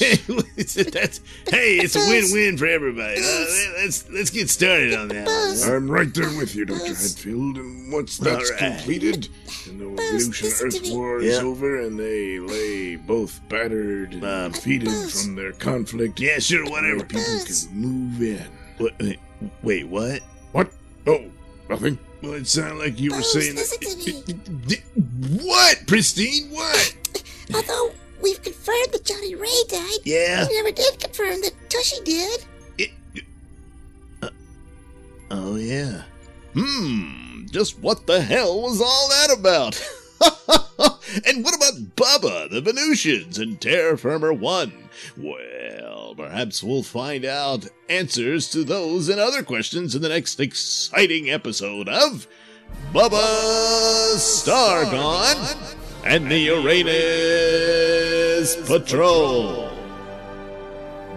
Hey, it's a win-win for everybody. Let's get started on that one. I'm right there with you, Dr. Hatfield, and once that's All right. completed, and the Venusian listen to Earth me. War is Yeah. over, and they lay both battered and defeated from their conflict, Yeah, sure, whatever. people can move in. Wait, what? What? Oh, nothing. Well, it sounded like you were Buzz, saying listen to that. What, Pristine? What? Although we've confirmed that Johnny Ray died, Yeah? we never did confirm that Tushy did. Oh, yeah. Just what the hell was all that about? And what about Bubba, the Venusians, and Terra Firma 1? Well, perhaps we'll find out answers to those and other questions in the next exciting episode of Bubba Stargone and the Uranus Patrol.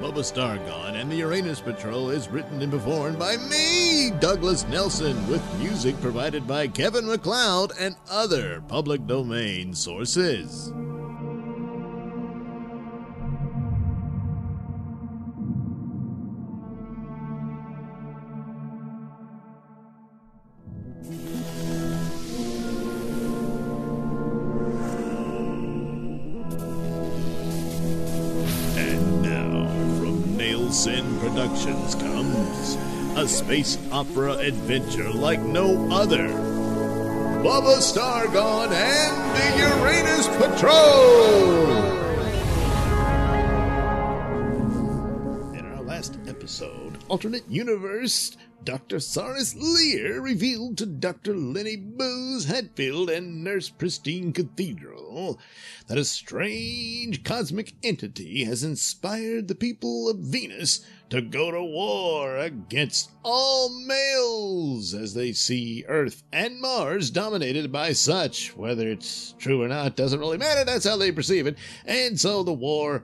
Bubba Stargone and the Uranus Patrol is written and performed by me, Douglas Nelson, with music provided by Kevin MacLeod and other public domain sources. And now, from Nailsin Productions comes a space opera adventure like no other. Bubba Stargone and the Uranus Patrol! In our last episode, Alternate Universe, Dr. Saris Lear revealed to Dr. Lenny Booze Hatfield and Nurse Pristine Cathedral that a strange cosmic entity has inspired the people of Venus to go to war against all males, as they see Earth and Mars dominated by such. Whether it's true or not doesn't really matter, that's how they perceive it. And so the war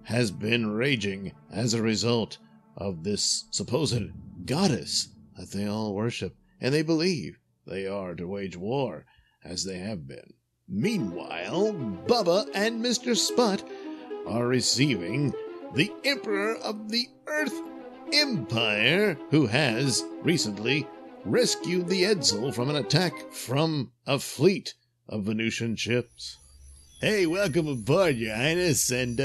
has been raging as a result of this supposed goddess that they all worship, and they believe they are to wage war, as they have been. Meanwhile, Bubba and Mr. Spot are receiving the Emperor of the Earth Empire, who has recently rescued the Edsel from an attack from a fleet of Venusian ships. Hey, welcome aboard, Your Highness, and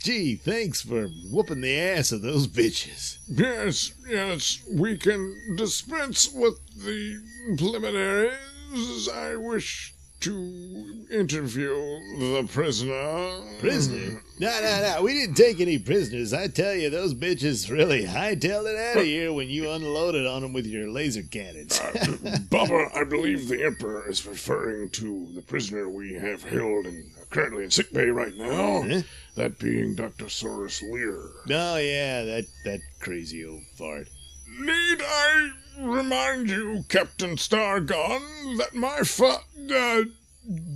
Gee, thanks for whooping the ass of those bitches. Yes, we can dispense with the preliminaries. I wish to interview the prisoner. Prisoner? No, we didn't take any prisoners. I tell you, those bitches really hightailed it out of here when you unloaded on them with your laser cannons. Bubba, I believe the Emperor is referring to the prisoner we have held and currently in sickbay right now. Huh? That being Dr. Saurus Lear. Oh, yeah, that crazy old fart. Need I remind you, Captain Stargone, that my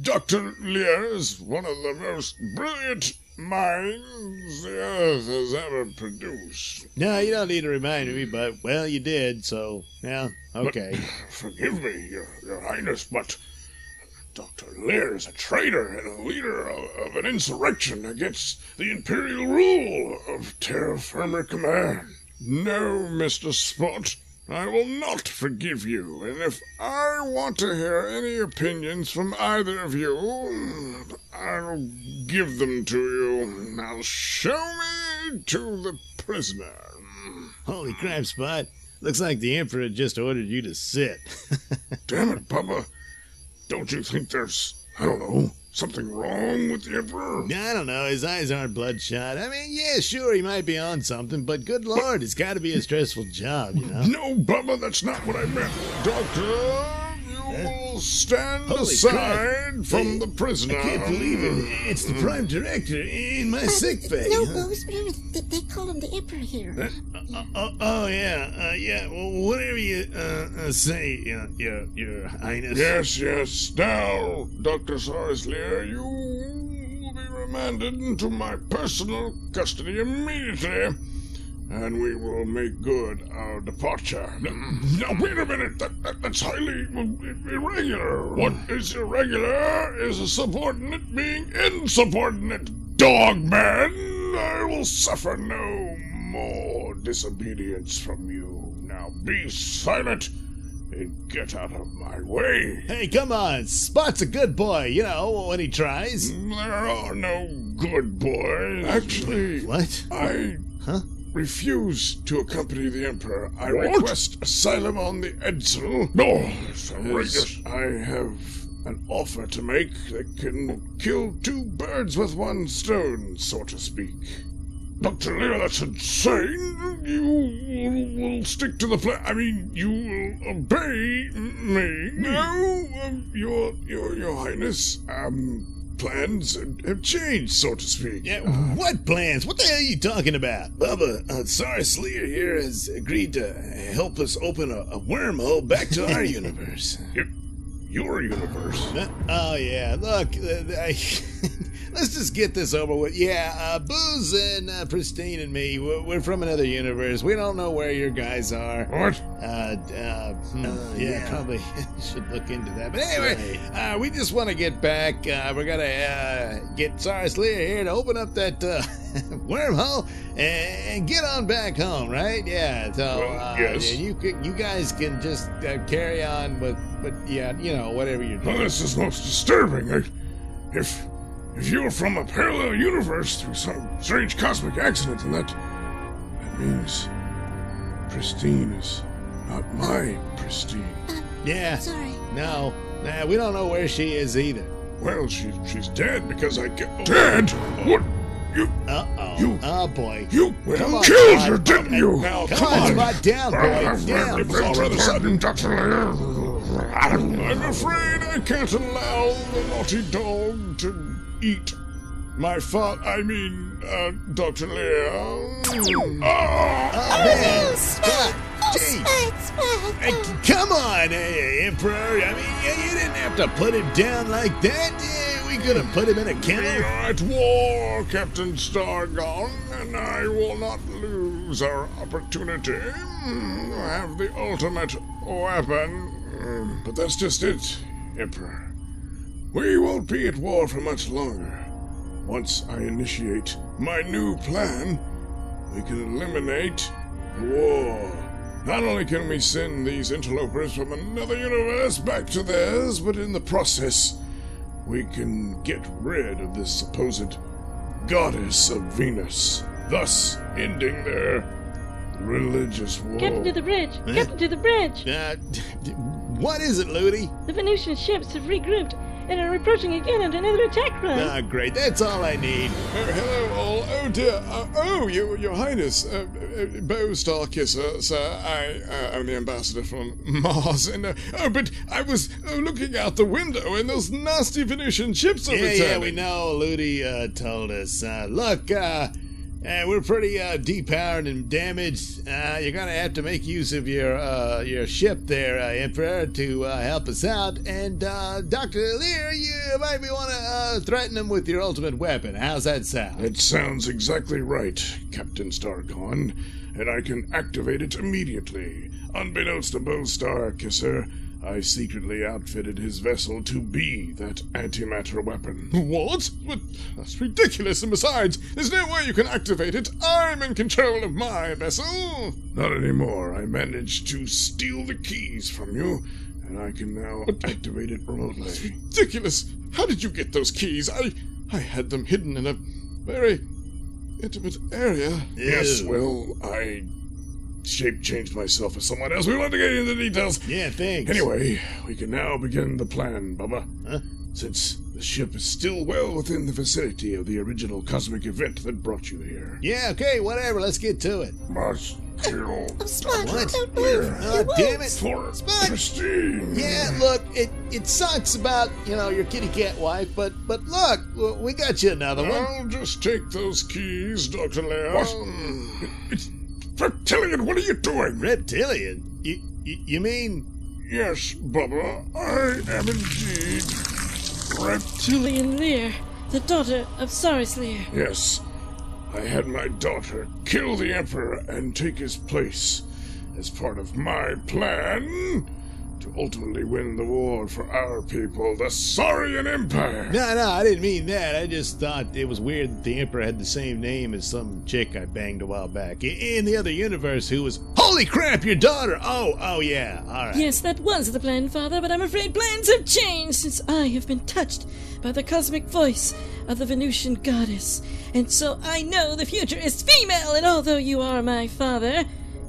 Dr. Lear is one of the most brilliant minds the Earth has ever produced. No, you don't need to remind me, but, well, you did, so, yeah, okay. But, forgive me, Your Highness, but Dr. Lear is a traitor and a leader of an insurrection against the imperial rule of terra firma command. No, Mr. Spot, I will not forgive you, and if I want to hear any opinions from either of you, I'll give them to you. Now show me to the prisoner. Holy crap, Spot. Looks like the Emperor just ordered you to sit. Damn it, Bubba. Don't you think there's, I don't know, something wrong with the Emperor? I don't know, his eyes aren't bloodshot. I mean, yeah, sure, he might be on something, but good lord, it's gotta be a stressful job, you know? No, Bubba, that's not what I meant. Doctor, you will stand Holy aside crap. from the prisoner. I can't believe it. It's the Prime Director in my sick bay. No, Bose, remember, they call him the Emperor here. Yeah, well, whatever you say, Your Highness. Yes. Now, Dr. Saurus Lear, you will be remanded into my personal custody immediately, and we will make good our departure. Now, wait a minute. That's highly irregular. What is irregular is a subordinate being insubordinate. Dogman, I will suffer no more disobedience from you. Now be silent and get out of my way. Hey, come on. Spot's a good boy, you know, when he tries. There are no good boys. Actually, What? I refuse to accompany the Emperor. I request asylum on the Edsel. No, it's outrageous. I have an offer to make that can kill two birds with one stone, so to speak. Dr. Lear, that's insane. You will stick to the plan. I mean, you will obey me. No, Your Highness. Plans have changed, so to speak. Yeah, what plans? What the hell are you talking about? Bubba, Saurus Lear here has agreed to help us open a wormhole back to our universe. Your universe. Oh, yeah. Look, let's just get this over with. Yeah, Booze and Pristine and me, we're from another universe. We don't know where your guys are. What? Yeah, probably should look into that. But anyway, we just want to get back. We're going to get Saurus Lear here to open up that wormhole and get on back home, right? Yeah, so yes. Yeah, you guys can just carry on with, but yeah, you know, whatever you're doing. Well, this is most disturbing. If you're from a parallel universe through some strange cosmic accident, then that means Pristine is not my Pristine. Yeah. Sorry. No, we don't know where she is either. Well, she's dead because I get dead. What? You? Oh boy. You Come on, killed Spot. her, didn't you? Now, come on, Spot, down, boy, down. It was all rather sudden, Dr. Lear. I'm afraid I can't allow the naughty dog to eat my Dr. Lear. Man, Spot. Gee. Spot. Hey, come on, Emperor. I mean, you didn't have to put him down like that. Yeah, we could have put him in a We kennel. are at war, Captain Stargone, and I will not lose our opportunity to have the ultimate weapon. But that's just it, Emperor. We won't be at war for much longer. Once I initiate my new plan, we can eliminate the war. Not only can we send these interlopers from another universe back to theirs, but in the process, we can get rid of this supposed goddess of Venus, thus ending their religious war. Captain to the bridge! Captain to the bridge! What is it, Ludi? The Venusian ships have regrouped and are approaching again on another attack run. Ah, great. That's all I need. Hello, all. Oh, dear. Your Highness. Bo Starkisser, sir. I'm the ambassador from Mars. And, but I was looking out the window and those nasty Venusian ships are returning. Yeah, we know. Ludi told us. Look, we're pretty depowered and damaged. You're gonna have to make use of your ship there, Emperor, to help us out. And Dr. Lear, you might want to threaten him with your ultimate weapon. How's that sound? That sounds exactly right, Captain Stargone, and I can activate it immediately. Unbeknownst to Bo Starkisser, I secretly outfitted his vessel to be that antimatter weapon. What? But that's ridiculous, and besides, there's no way you can activate it. I'm in control of my vessel. Not anymore. I managed to steal the keys from you, and I can now activate it remotely. That's ridiculous. How did you get those keys? I had them hidden in a very intimate area. Yes, well, I shape-changed myself as someone else. We want to get into the details. Yeah, thanks. Anyway, we can now begin the plan, Bubba. Huh? Since the ship is still well within the vicinity of the original cosmic event that brought you here. Yeah, okay, whatever. Let's get to it. Must kill Oh, Spot, What? don't move. Oh, damn it. for Spot. pristine. Yeah, look, it sucks about, your kitty cat wife, but look, we got you another one. I'll just take those keys, Dr. Lear. What? It's reptilian, what are you doing? Reptilian? You mean... Yes, Bubba, I am indeed Julian Lear, the daughter of Saris Lear. Yes, I had my daughter kill the Emperor and take his place as part of my plan to ultimately win the war for our people, the Saurian Empire. No, I didn't mean that. I just thought it was weird that the Emperor had the same name as some chick I banged a while back in the other universe who was... Holy crap, your daughter! Oh, yeah, all right. Yes, that was the plan, Father, but I'm afraid plans have changed since I have been touched by the cosmic voice of the Venusian goddess. And so I know the future is female, and although you are my father,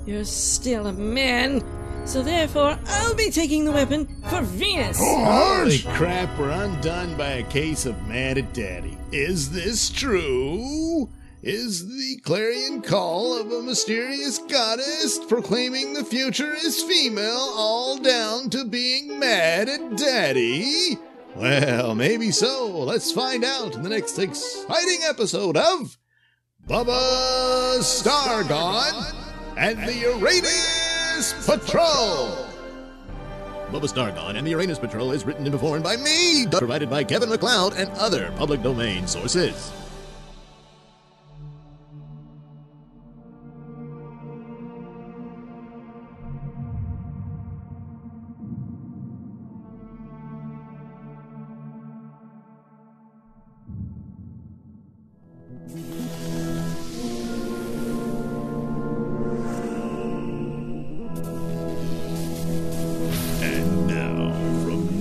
you're still a man. So therefore, I'll be taking the weapon for Venus. Holy crap, we're undone by a case of mad at daddy. Is this true? Is the clarion call of a mysterious goddess proclaiming the future is female all down to being mad at daddy? Well, maybe so. Let's find out in the next exciting episode of Bubba Stargone and the Uranus Patrol. Bubba Stargone and the Uranus Patrol is written and performed by me, provided by Kevin MacLeod and other public domain sources.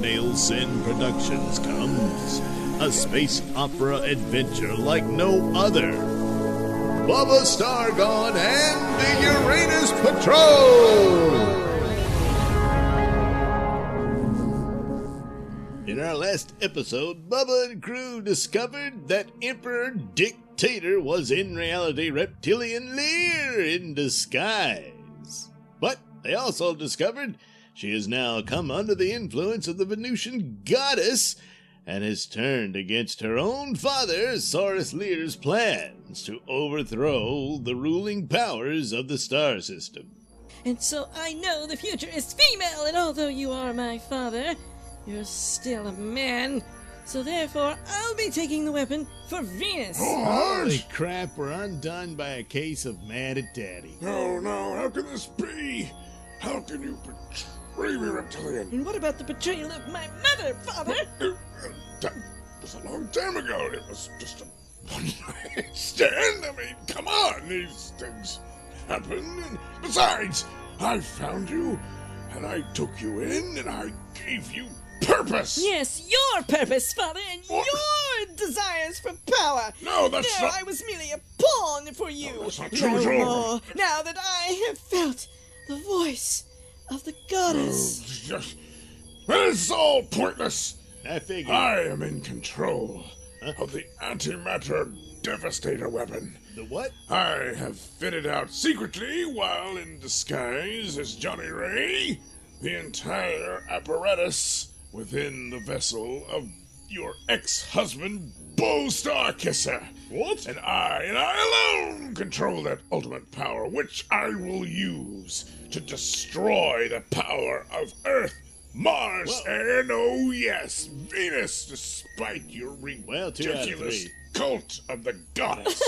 Nailsin Productions comes a space opera adventure like no other. Bubba Stargone and the Uranus Patrol! In our last episode, Bubba and crew discovered that Emperor Dictator was in reality Reptilian Lear in disguise. But they also discovered she has now come under the influence of the Venusian goddess and has turned against her own father, Saris Lear's plans to overthrow the ruling powers of the star system. And so I know the future is female, and although you are my father, you're still a man. So therefore, I'll be taking the weapon for Venus. Holy crap, we're undone by a case of mad at daddy. No, how can this be? How can you betray me, Reptilian? And what about the betrayal of my mother, Father? That was a long time ago. It was just a one-night stand. I mean, come on, these things happen. And besides, I found you, and I took you in, and I gave you purpose. Yes, your purpose, Father, and What? your desires for power. No, that's not... I was merely a pawn for you. No, that's not true at No all. more, now that I have felt the voice of the goddess. Just... It's all pointless. I figured. I am in control of the antimatter devastator weapon. The what? I have fitted out secretly while in disguise as Johnny Ray the entire apparatus within the vessel of your ex-husband, Bo Starkisser. What? And I alone control that ultimate power, which I will use to destroy the power of Earth, Mars, and oh yes, Venus, despite your Well, 2 out of ridiculous 3. cult of the goddess.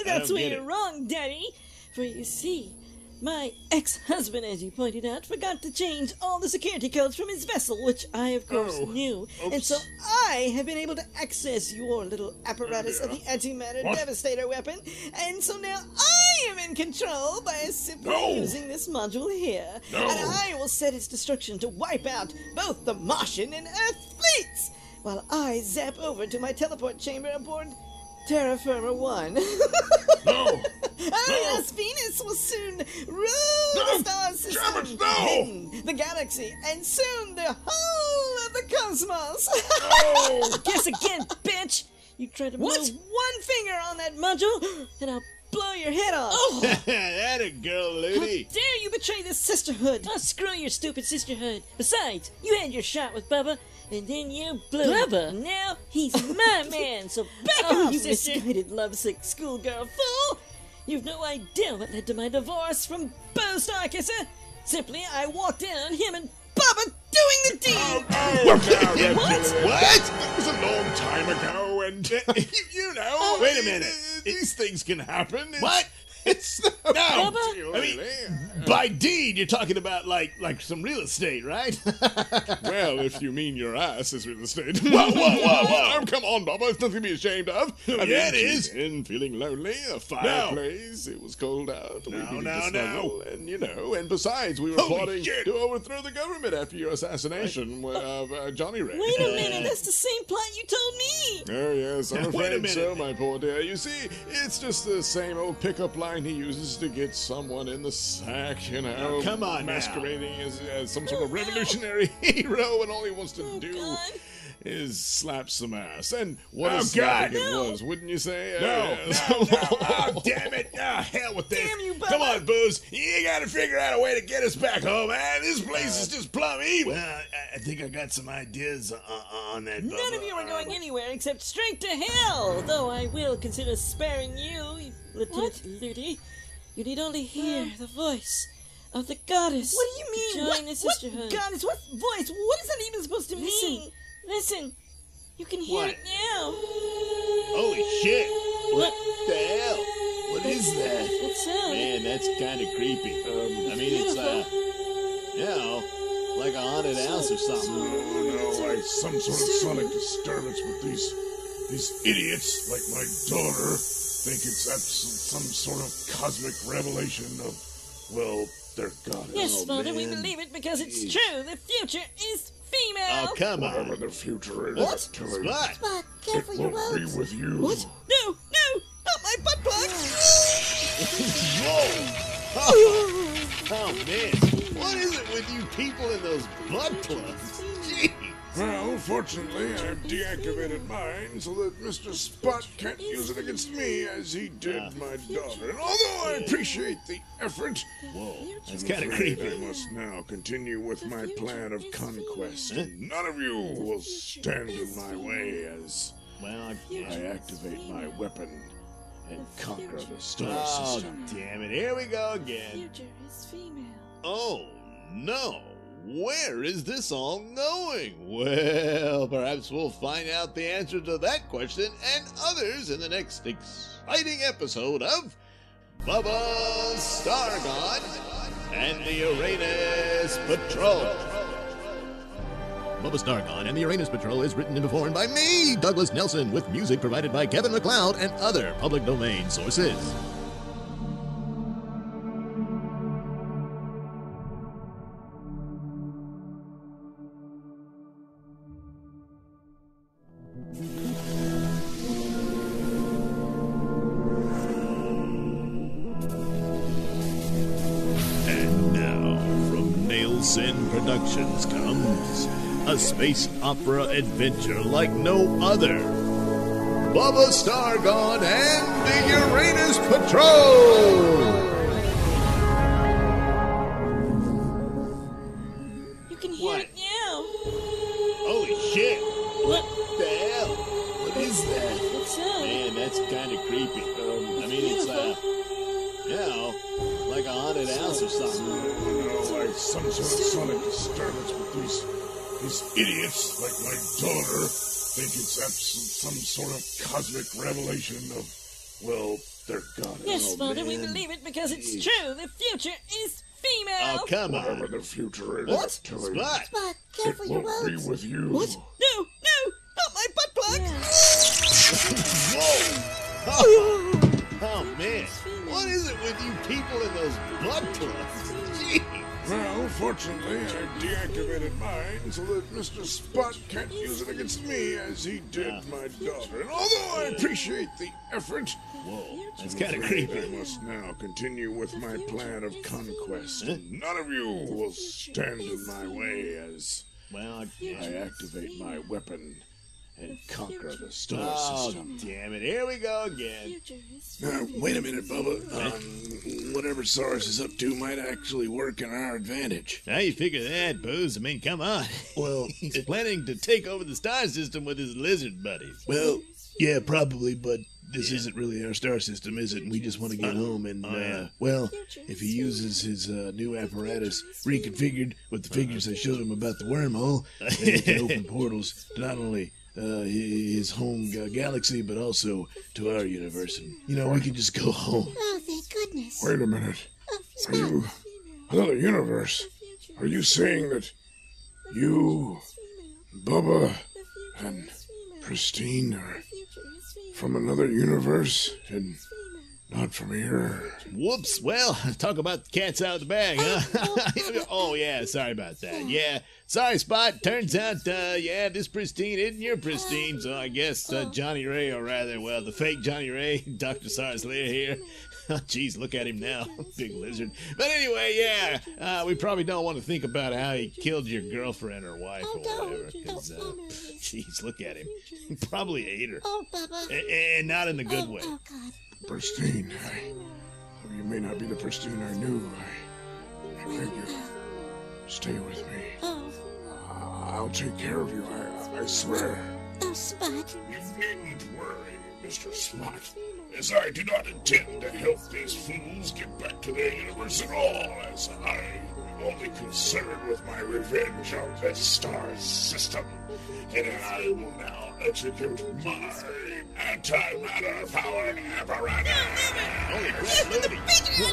That's don't where get you're it. wrong, Daddy. For you see, my ex-husband, as you pointed out, forgot to change all the security codes from his vessel, which I, of course, knew. And so I have been able to access your little apparatus of the antimatter devastator weapon. And so now I am in control by simply using this module here. No. And I will set its destruction to wipe out both the Martian and Earth fleets, while I zap over to my teleport chamber aboard Terra Firma 1. No! Yes, Venus will soon rule the star system, then the galaxy, and soon the whole of the cosmos. No! Guess again, bitch! You try to move one finger on that module, and I'll blow your head off. That a girl, Looney. How dare you betray this sisterhood? Oh, screw your stupid sisterhood. Besides, you had your shot with Bubba, and then you blew Bubba. Now he's my man, so back off, you sister. Misguided, lovesick schoolgirl fool. You've no idea what led to my divorce from Bo Starkisser. Simply, I walked in on him and Bubba doing the deed. What? That was a long time ago, and you know. Wait a minute. These things can happen. What? It's No. Bubba? I mean, by deed, you're talking about like some real estate, right? Well, if you mean your ass is real estate. Whoa. Oh, come on, Bubba. It's nothing to be ashamed of. Yeah, it is. In feeling lonely, a fireplace. It was cold out. We needed to snuggle, and and besides, we were Holy plotting shit. to overthrow the government after your assassination of Johnny Ray. Wait a minute, that's the same plot you told me. Oh, yes, I'm Wait a afraid minute. so, my poor dear. You see, it's just the same old pickup line he uses to get someone in the sack, Now, come on now. masquerading as some sort of revolutionary hero, and all he wants to do God. is slap some ass. And what Oh, a slapping God. it was, wouldn't you say? No. Oh, damn it. Hell with this. Damn you, Bubba. Come on, Booze. You gotta figure out a way to get us back home, man. This place is just plumb evil. Well, I think I got some ideas on that, Bubba. None of you are going anywhere except straight to hell, though I will consider sparing you, Lieutenant Ludi. You need only hear the voice of the goddess. What do you mean? Join the sisterhood. What goddess? What voice? What is that even supposed to mean? Listen. You can hear What? it now. Holy shit. What the hell? What is that? That sound. Man, that's kind of creepy. I mean, it's, like a haunted house or something. Oh no, like some sort of sonic disturbance with these idiots like my daughter think it's some sort of cosmic revelation of, well, their goddess. Yes, Father, we man. believe it because it's true. The future is female. Oh, come Whatever on. the future is, What? Tilly, Spot. Spot, it careful your won't be words. with you. What? No, not my butt plug. Oh, man. What is it with you people in those butt plugs? Jeez. Well, fortunately, I've deactivated mine so that Mr. Spot can't use it against me as he did my daughter. And although I appreciate the effort, Whoa, that's I'm kind of afraid creepy. I must now continue with my plan of conquest. And none of you will stand in my way as Well, I activate my weapon and conquer the star oh, system. damn it. Here we go again. Future is female. Oh, no. Where is this all going? Well, perhaps we'll find out the answer to that question and others in the next exciting episode of Bubba Stargone and the Uranus Patrol. Bubba Stargone and the Uranus Patrol is written and performed by me, Douglas Nelson, with music provided by Kevin MacLeod and other public domain sources. Nailsin Productions comes a space opera adventure like no other. Bubba Stargone and the Uranus Patrol! You can hear it now. Holy shit! What? What the hell? What is that? What sound? Man, that's kind of creepy. I mean, it's, like a haunted house or something. Like some sort of sonic disturbance with these idiots like my daughter think it's some sort of cosmic revelation of, well, their goddess. Yes, Father, we believe it because it's true. The future is female. Oh, come Whatever on. the future is, What? Tilly, Spot! Spot, it careful your won't be words. with you. What? No, not my butt plug. Whoa! Oh, man. What is it with you people in those butt plugs? Jeez. Well, fortunately, I deactivated mine so that Mr. Spot can't use it against me as he did my daughter. And although I appreciate the effort, Whoa, that's I'm kind of afraid creepy. I must now continue with my plan of conquest. And none of you will stand in my way as Well, I activate my weapon and conquer the star oh, system. damn it. Here we go again. Now, wait a minute, Bubba. Whatever Soros is up to might actually work in our advantage. How you figure that, Booze? I mean, come on. Well, He's planning to take over the star system with his lizard buddies. well, yeah, probably, but this isn't really our star system, is it? And we just want to get home and, yeah. well, if he uses his new apparatus reconfigured with the figures I showed him about the wormhole, then he can open portals to not only his home galaxy, but also to our universe. And, we can just go home. Oh, thank goodness. Wait a minute. Oh, Are Spot. you another universe? Are you saying that you, Bubba, and Pristine are from another universe and not from here? Whoops. Well, talk about the cat's out of the bag, huh? Oh, yeah, sorry about that. Yeah, sorry, Spot. Turns out, this Pristine isn't your Pristine, so I guess Johnny Ray, or rather, well, the fake Johnny Ray, Dr. Sars Lear here. Jeez, look at him now. Big lizard. But anyway, yeah, we probably don't want to think about how he killed your girlfriend or wife or whatever, because, jeez, look at him. He probably ate her. Oh, Bubba. And not in the good way. Oh, God. Pristine, though you may not be the Pristine I knew, I beg you, stay with me. Oh, I'll take care of you, I swear. oh, Spot. You needn't worry, Mr. Spot, as I do not intend to help these fools get back to their universe at all, as I am only concerned with my revenge on this star system. And I will now execute my antimatter powered apparatus. Holy crap, Looney.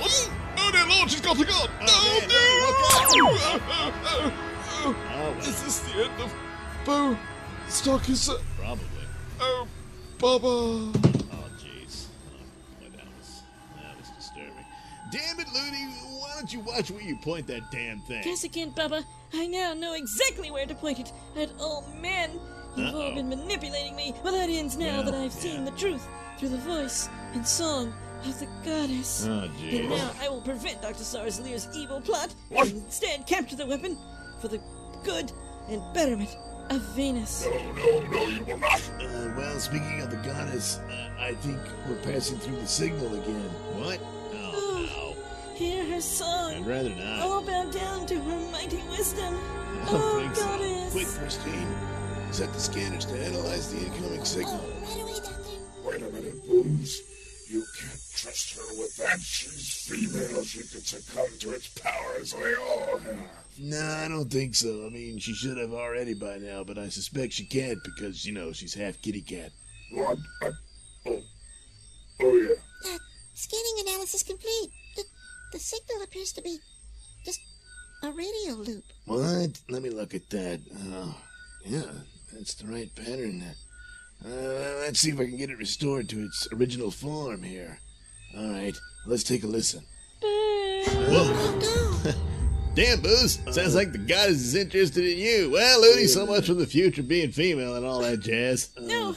What? Oh, dear Lord, she's got a gun! Oh, Is this the end of Bo Starkis? probably. Oh, Bubba. Oh, jeez. Oh, boy, that was disturbing. Damn it, Looney. Why don't you watch where you point that damn thing? Guess again, Bubba. I now know exactly where to point it. And oh man, you've all been manipulating me. Well, that ends now that I've seen the truth through the voice and song of the goddess. Oh, And jeez. now I will prevent Dr. Sars Lear's evil plot What? and instead capture the weapon for the good and betterment of Venus. No, you will not. Well, speaking of the goddess, I think we're passing through the signal again. What? Oh, Hear her no. I'd song. rather not. All bow down to her mighty wisdom. I don't Oh, think so. goddess. Quick, Pristine. Set the scanners to analyze the incoming signal. Right away, Doctor. Wait a minute, Booms. You can't trust her with that. She's female. She could succumb to its powers. They all have. No, I don't think so. I mean, she should have already by now, but I suspect she can't because, she's half kitty cat. What? Oh, yeah. Scanning analysis complete. The signal appears to be just a radio loop. What? Let me look at that. Oh, yeah, that's the right pattern. Let's see if I can get it restored to its original form here. All right, let's take a listen. Oh, no. Damn, Booze. Sounds like the goddess is interested in you. Well, Looney, so much for the future being female and all that jazz. No,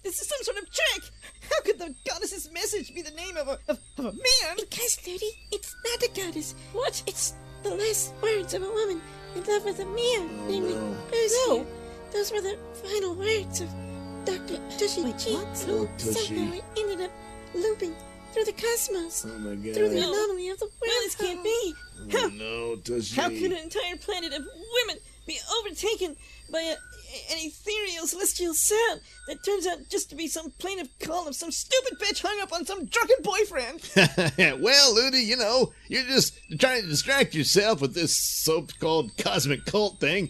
this is some sort of trick. How could the goddess's message be the name of a man? Because, Ludi, it's not a goddess. What? It's the last words of a woman in love with a man, namely no. Booze here. Those were the final words of Dr. Tushy Cheeks, who Tushy. somehow ended up looping through the cosmos, Oh my god. through the anomaly of the world. No, this can't be. Oh, no, Tushy. How could an entire planet of women be overtaken by an ethereal celestial sound that turns out just to be some plaintive call of some stupid bitch hung up on some drunken boyfriend? Well, Ludi, you know, you're just trying to distract yourself with this so-called cosmic cult thing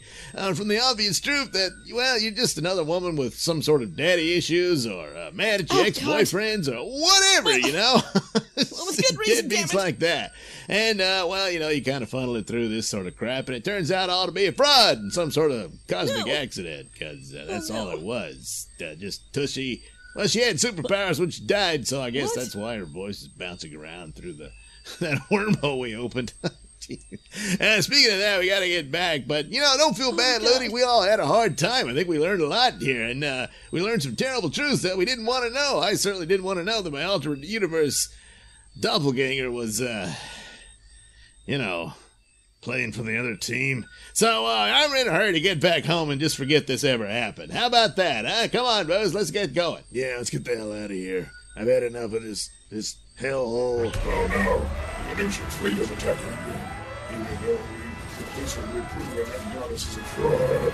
from the obvious truth that, well, you're just another woman with some sort of daddy issues or mad at your Oh, ex-boyfriends or whatever, you know? Well, with good reason, damn Deadbeats it. like that. And, well, you know, you kind of funnel it through this sort of crap, and it turns out all to be a fraud and some sort of cosmic No. accident, because that's no. all it was. Just Tushy. Well, she had superpowers when she died, so I guess What? that's why her voice is bouncing around through that wormhole we opened. Speaking of that, we got to get back, but, you know, don't feel bad, God. Ludi. We all had a hard time. I think we learned a lot here, and we learned some terrible truths that we didn't want to know. I certainly didn't want to know that my alternate universe doppelganger was, you know, playing for the other team. So I'm in a hurry to get back home and just forget this ever happened. How about that, huh? Come on, Rose, let's get going. Yeah, let's get the hell out of here. I've had enough of this hellhole. Oh no, the Venusian fleet is attacking you. Even though we recently proved that goddess is a fraud.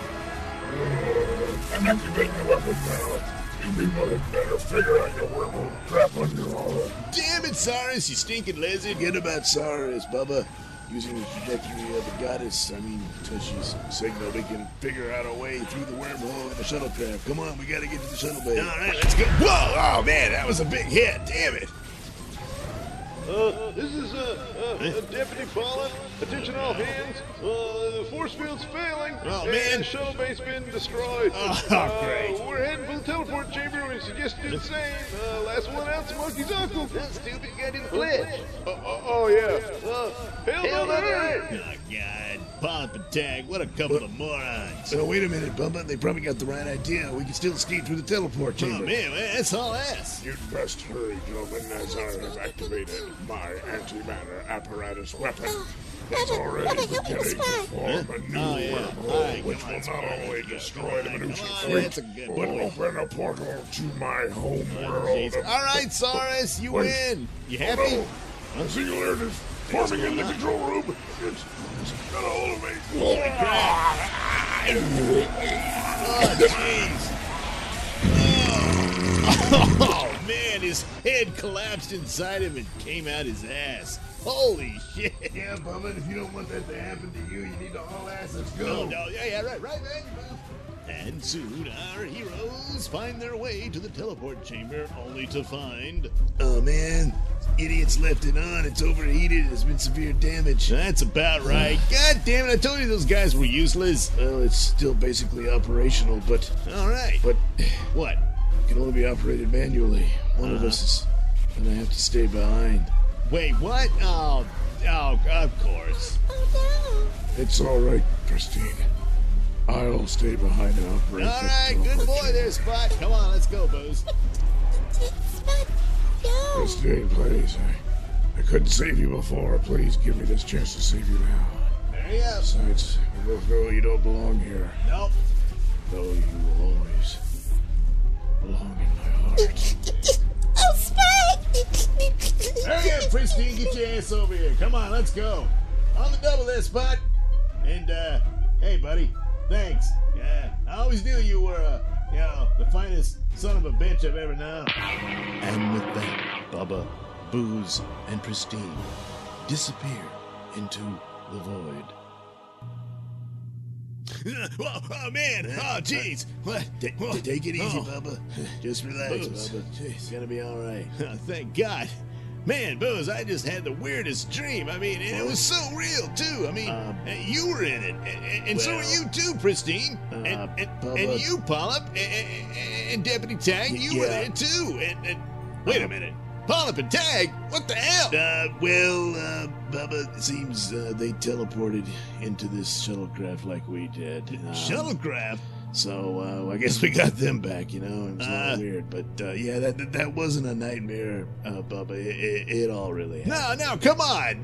I'm activating the weapon now. You people had better figure out your wormhole crap on your own. Damn it, Cyrus, you stinking lizard. Forget about Cyrus, Bubba. Using the trajectory of the goddess, Tushy's signal, we can figure out a way through the wormhole in the shuttlecraft. Come on, we gotta get to the shuttle bay. All right, let's go. Whoa, oh man, that was a big hit. Damn it. This is Deputy Pollen. Attention all hands. The force field's failing. Oh, and man. the shuttle base been destroyed. Oh, great. We're heading for the teleport chamber. We suggest you do the same. Last one out's Monkey's uncle. That stupid guy didn't pledge. Oh yeah. Hell no, there ain't. Oh, God. Polyp and Tag, what a couple of morons. So wait a minute, Bubba. They probably got the right idea. We can still escape through the teleport Oh, chamber. man, that's all ass. You'd best hurry, gentlemen, as I have activated my antimatter apparatus weapon. It's already beginning to form a new Oh, yeah. wormhole, All right, which come will on, not Spike. only destroy the Venusian on, fleet, that's a good but boy. open a portal to my home world. Jeez. All right, Cyrus, you Wait. win. You Oh, happy? no. The singularity is forming in the control room. It's got a hold of me. Holy crap. Oh, jeez. Oh, man, his head collapsed inside him and came out his ass. Holy shit. Yeah, Bubba, if you don't want that to happen to you, you need to haul ass. Let's No, go. no, yeah, right, man. And soon our heroes find their way to the teleport chamber, only to find... Oh, man. Idiots left it on. It's overheated. There's been severe damage. That's about right. God damn it, I told you those guys were useless. Well, it's still basically operational, but All right. but What? it can only be operated manually. One of us is gonna have to stay behind. Wait, what? Oh, of course. It's all right, Christine. I'll stay behind and operate. All the right, good teleport boy chamber. there, Spot. Come on, let's go, Booze. Christine, please. I couldn't save you before. Please give me this chance to save you now. There you go. Besides, we both know you don't belong here. Nope. Though you will always belong in my heart. Oh, Spike! Hurry up, Christine. Get your ass over here. Come on, let's go. On the double there, Spot. And, hey, buddy. Thanks. Yeah, I always knew you were, the finest son of a bitch I've ever known. And with that, Bubba, Booze, and Pristine disappear into the void. Oh, man. Oh, jeez. What? Take it easy, Oh. Bubba. Just relax, Booze. Bubba. It's gonna be all right. Thank God. Man, Booze, I just had the weirdest dream. I mean, and it was so real, too. I mean, you were in it. And so were well, you, too, Pristine. And Bubba. you, Polyp. And Deputy Tag, you were yeah. there, too. And wait a minute. Polyp and Tag? What the hell? Bubba, it seems they teleported into this shuttlecraft like we did. Shuttlecraft? So I guess we got them back, you know. It was a little weird, but yeah, that wasn't a nightmare, Bubba. It all really happened. No, come on.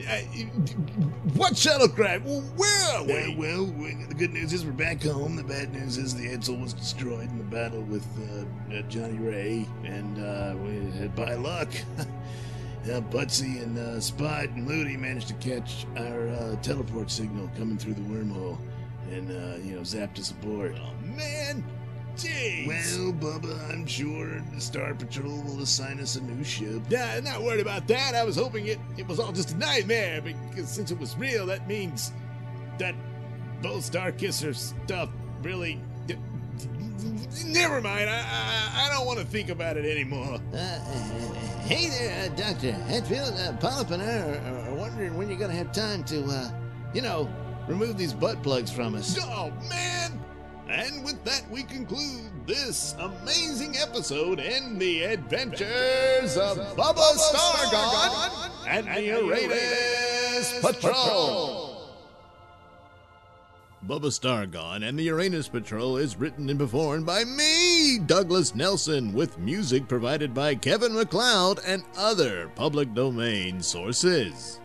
What shuttlecraft? Where are we? Well, the good news is we're back home. The bad news is the Edsel was destroyed in the battle with Johnny Ray, and by luck, Butsy and Spot and Ludi managed to catch our teleport signal coming through the wormhole, and zapped us aboard. Oh man, jeez. Well, Bubba, I'm sure the Star Patrol will assign us a new ship. Yeah, not worried about that. I was hoping it was all just a nightmare, because since it was real, that means that both Star Kisser stuff really. Never mind. I don't want to think about it anymore. Hey there, Dr. Hatfield. Polyp and I are wondering when you're going to have time to, remove these butt plugs from us. Oh, man! And with that, we conclude this amazing episode in the adventures of Bubba Stargone and the Uranus Patrol. Bubba Stargone and the Uranus Patrol is written and performed by me, Douglas Nelson, with music provided by Kevin MacLeod and other public domain sources.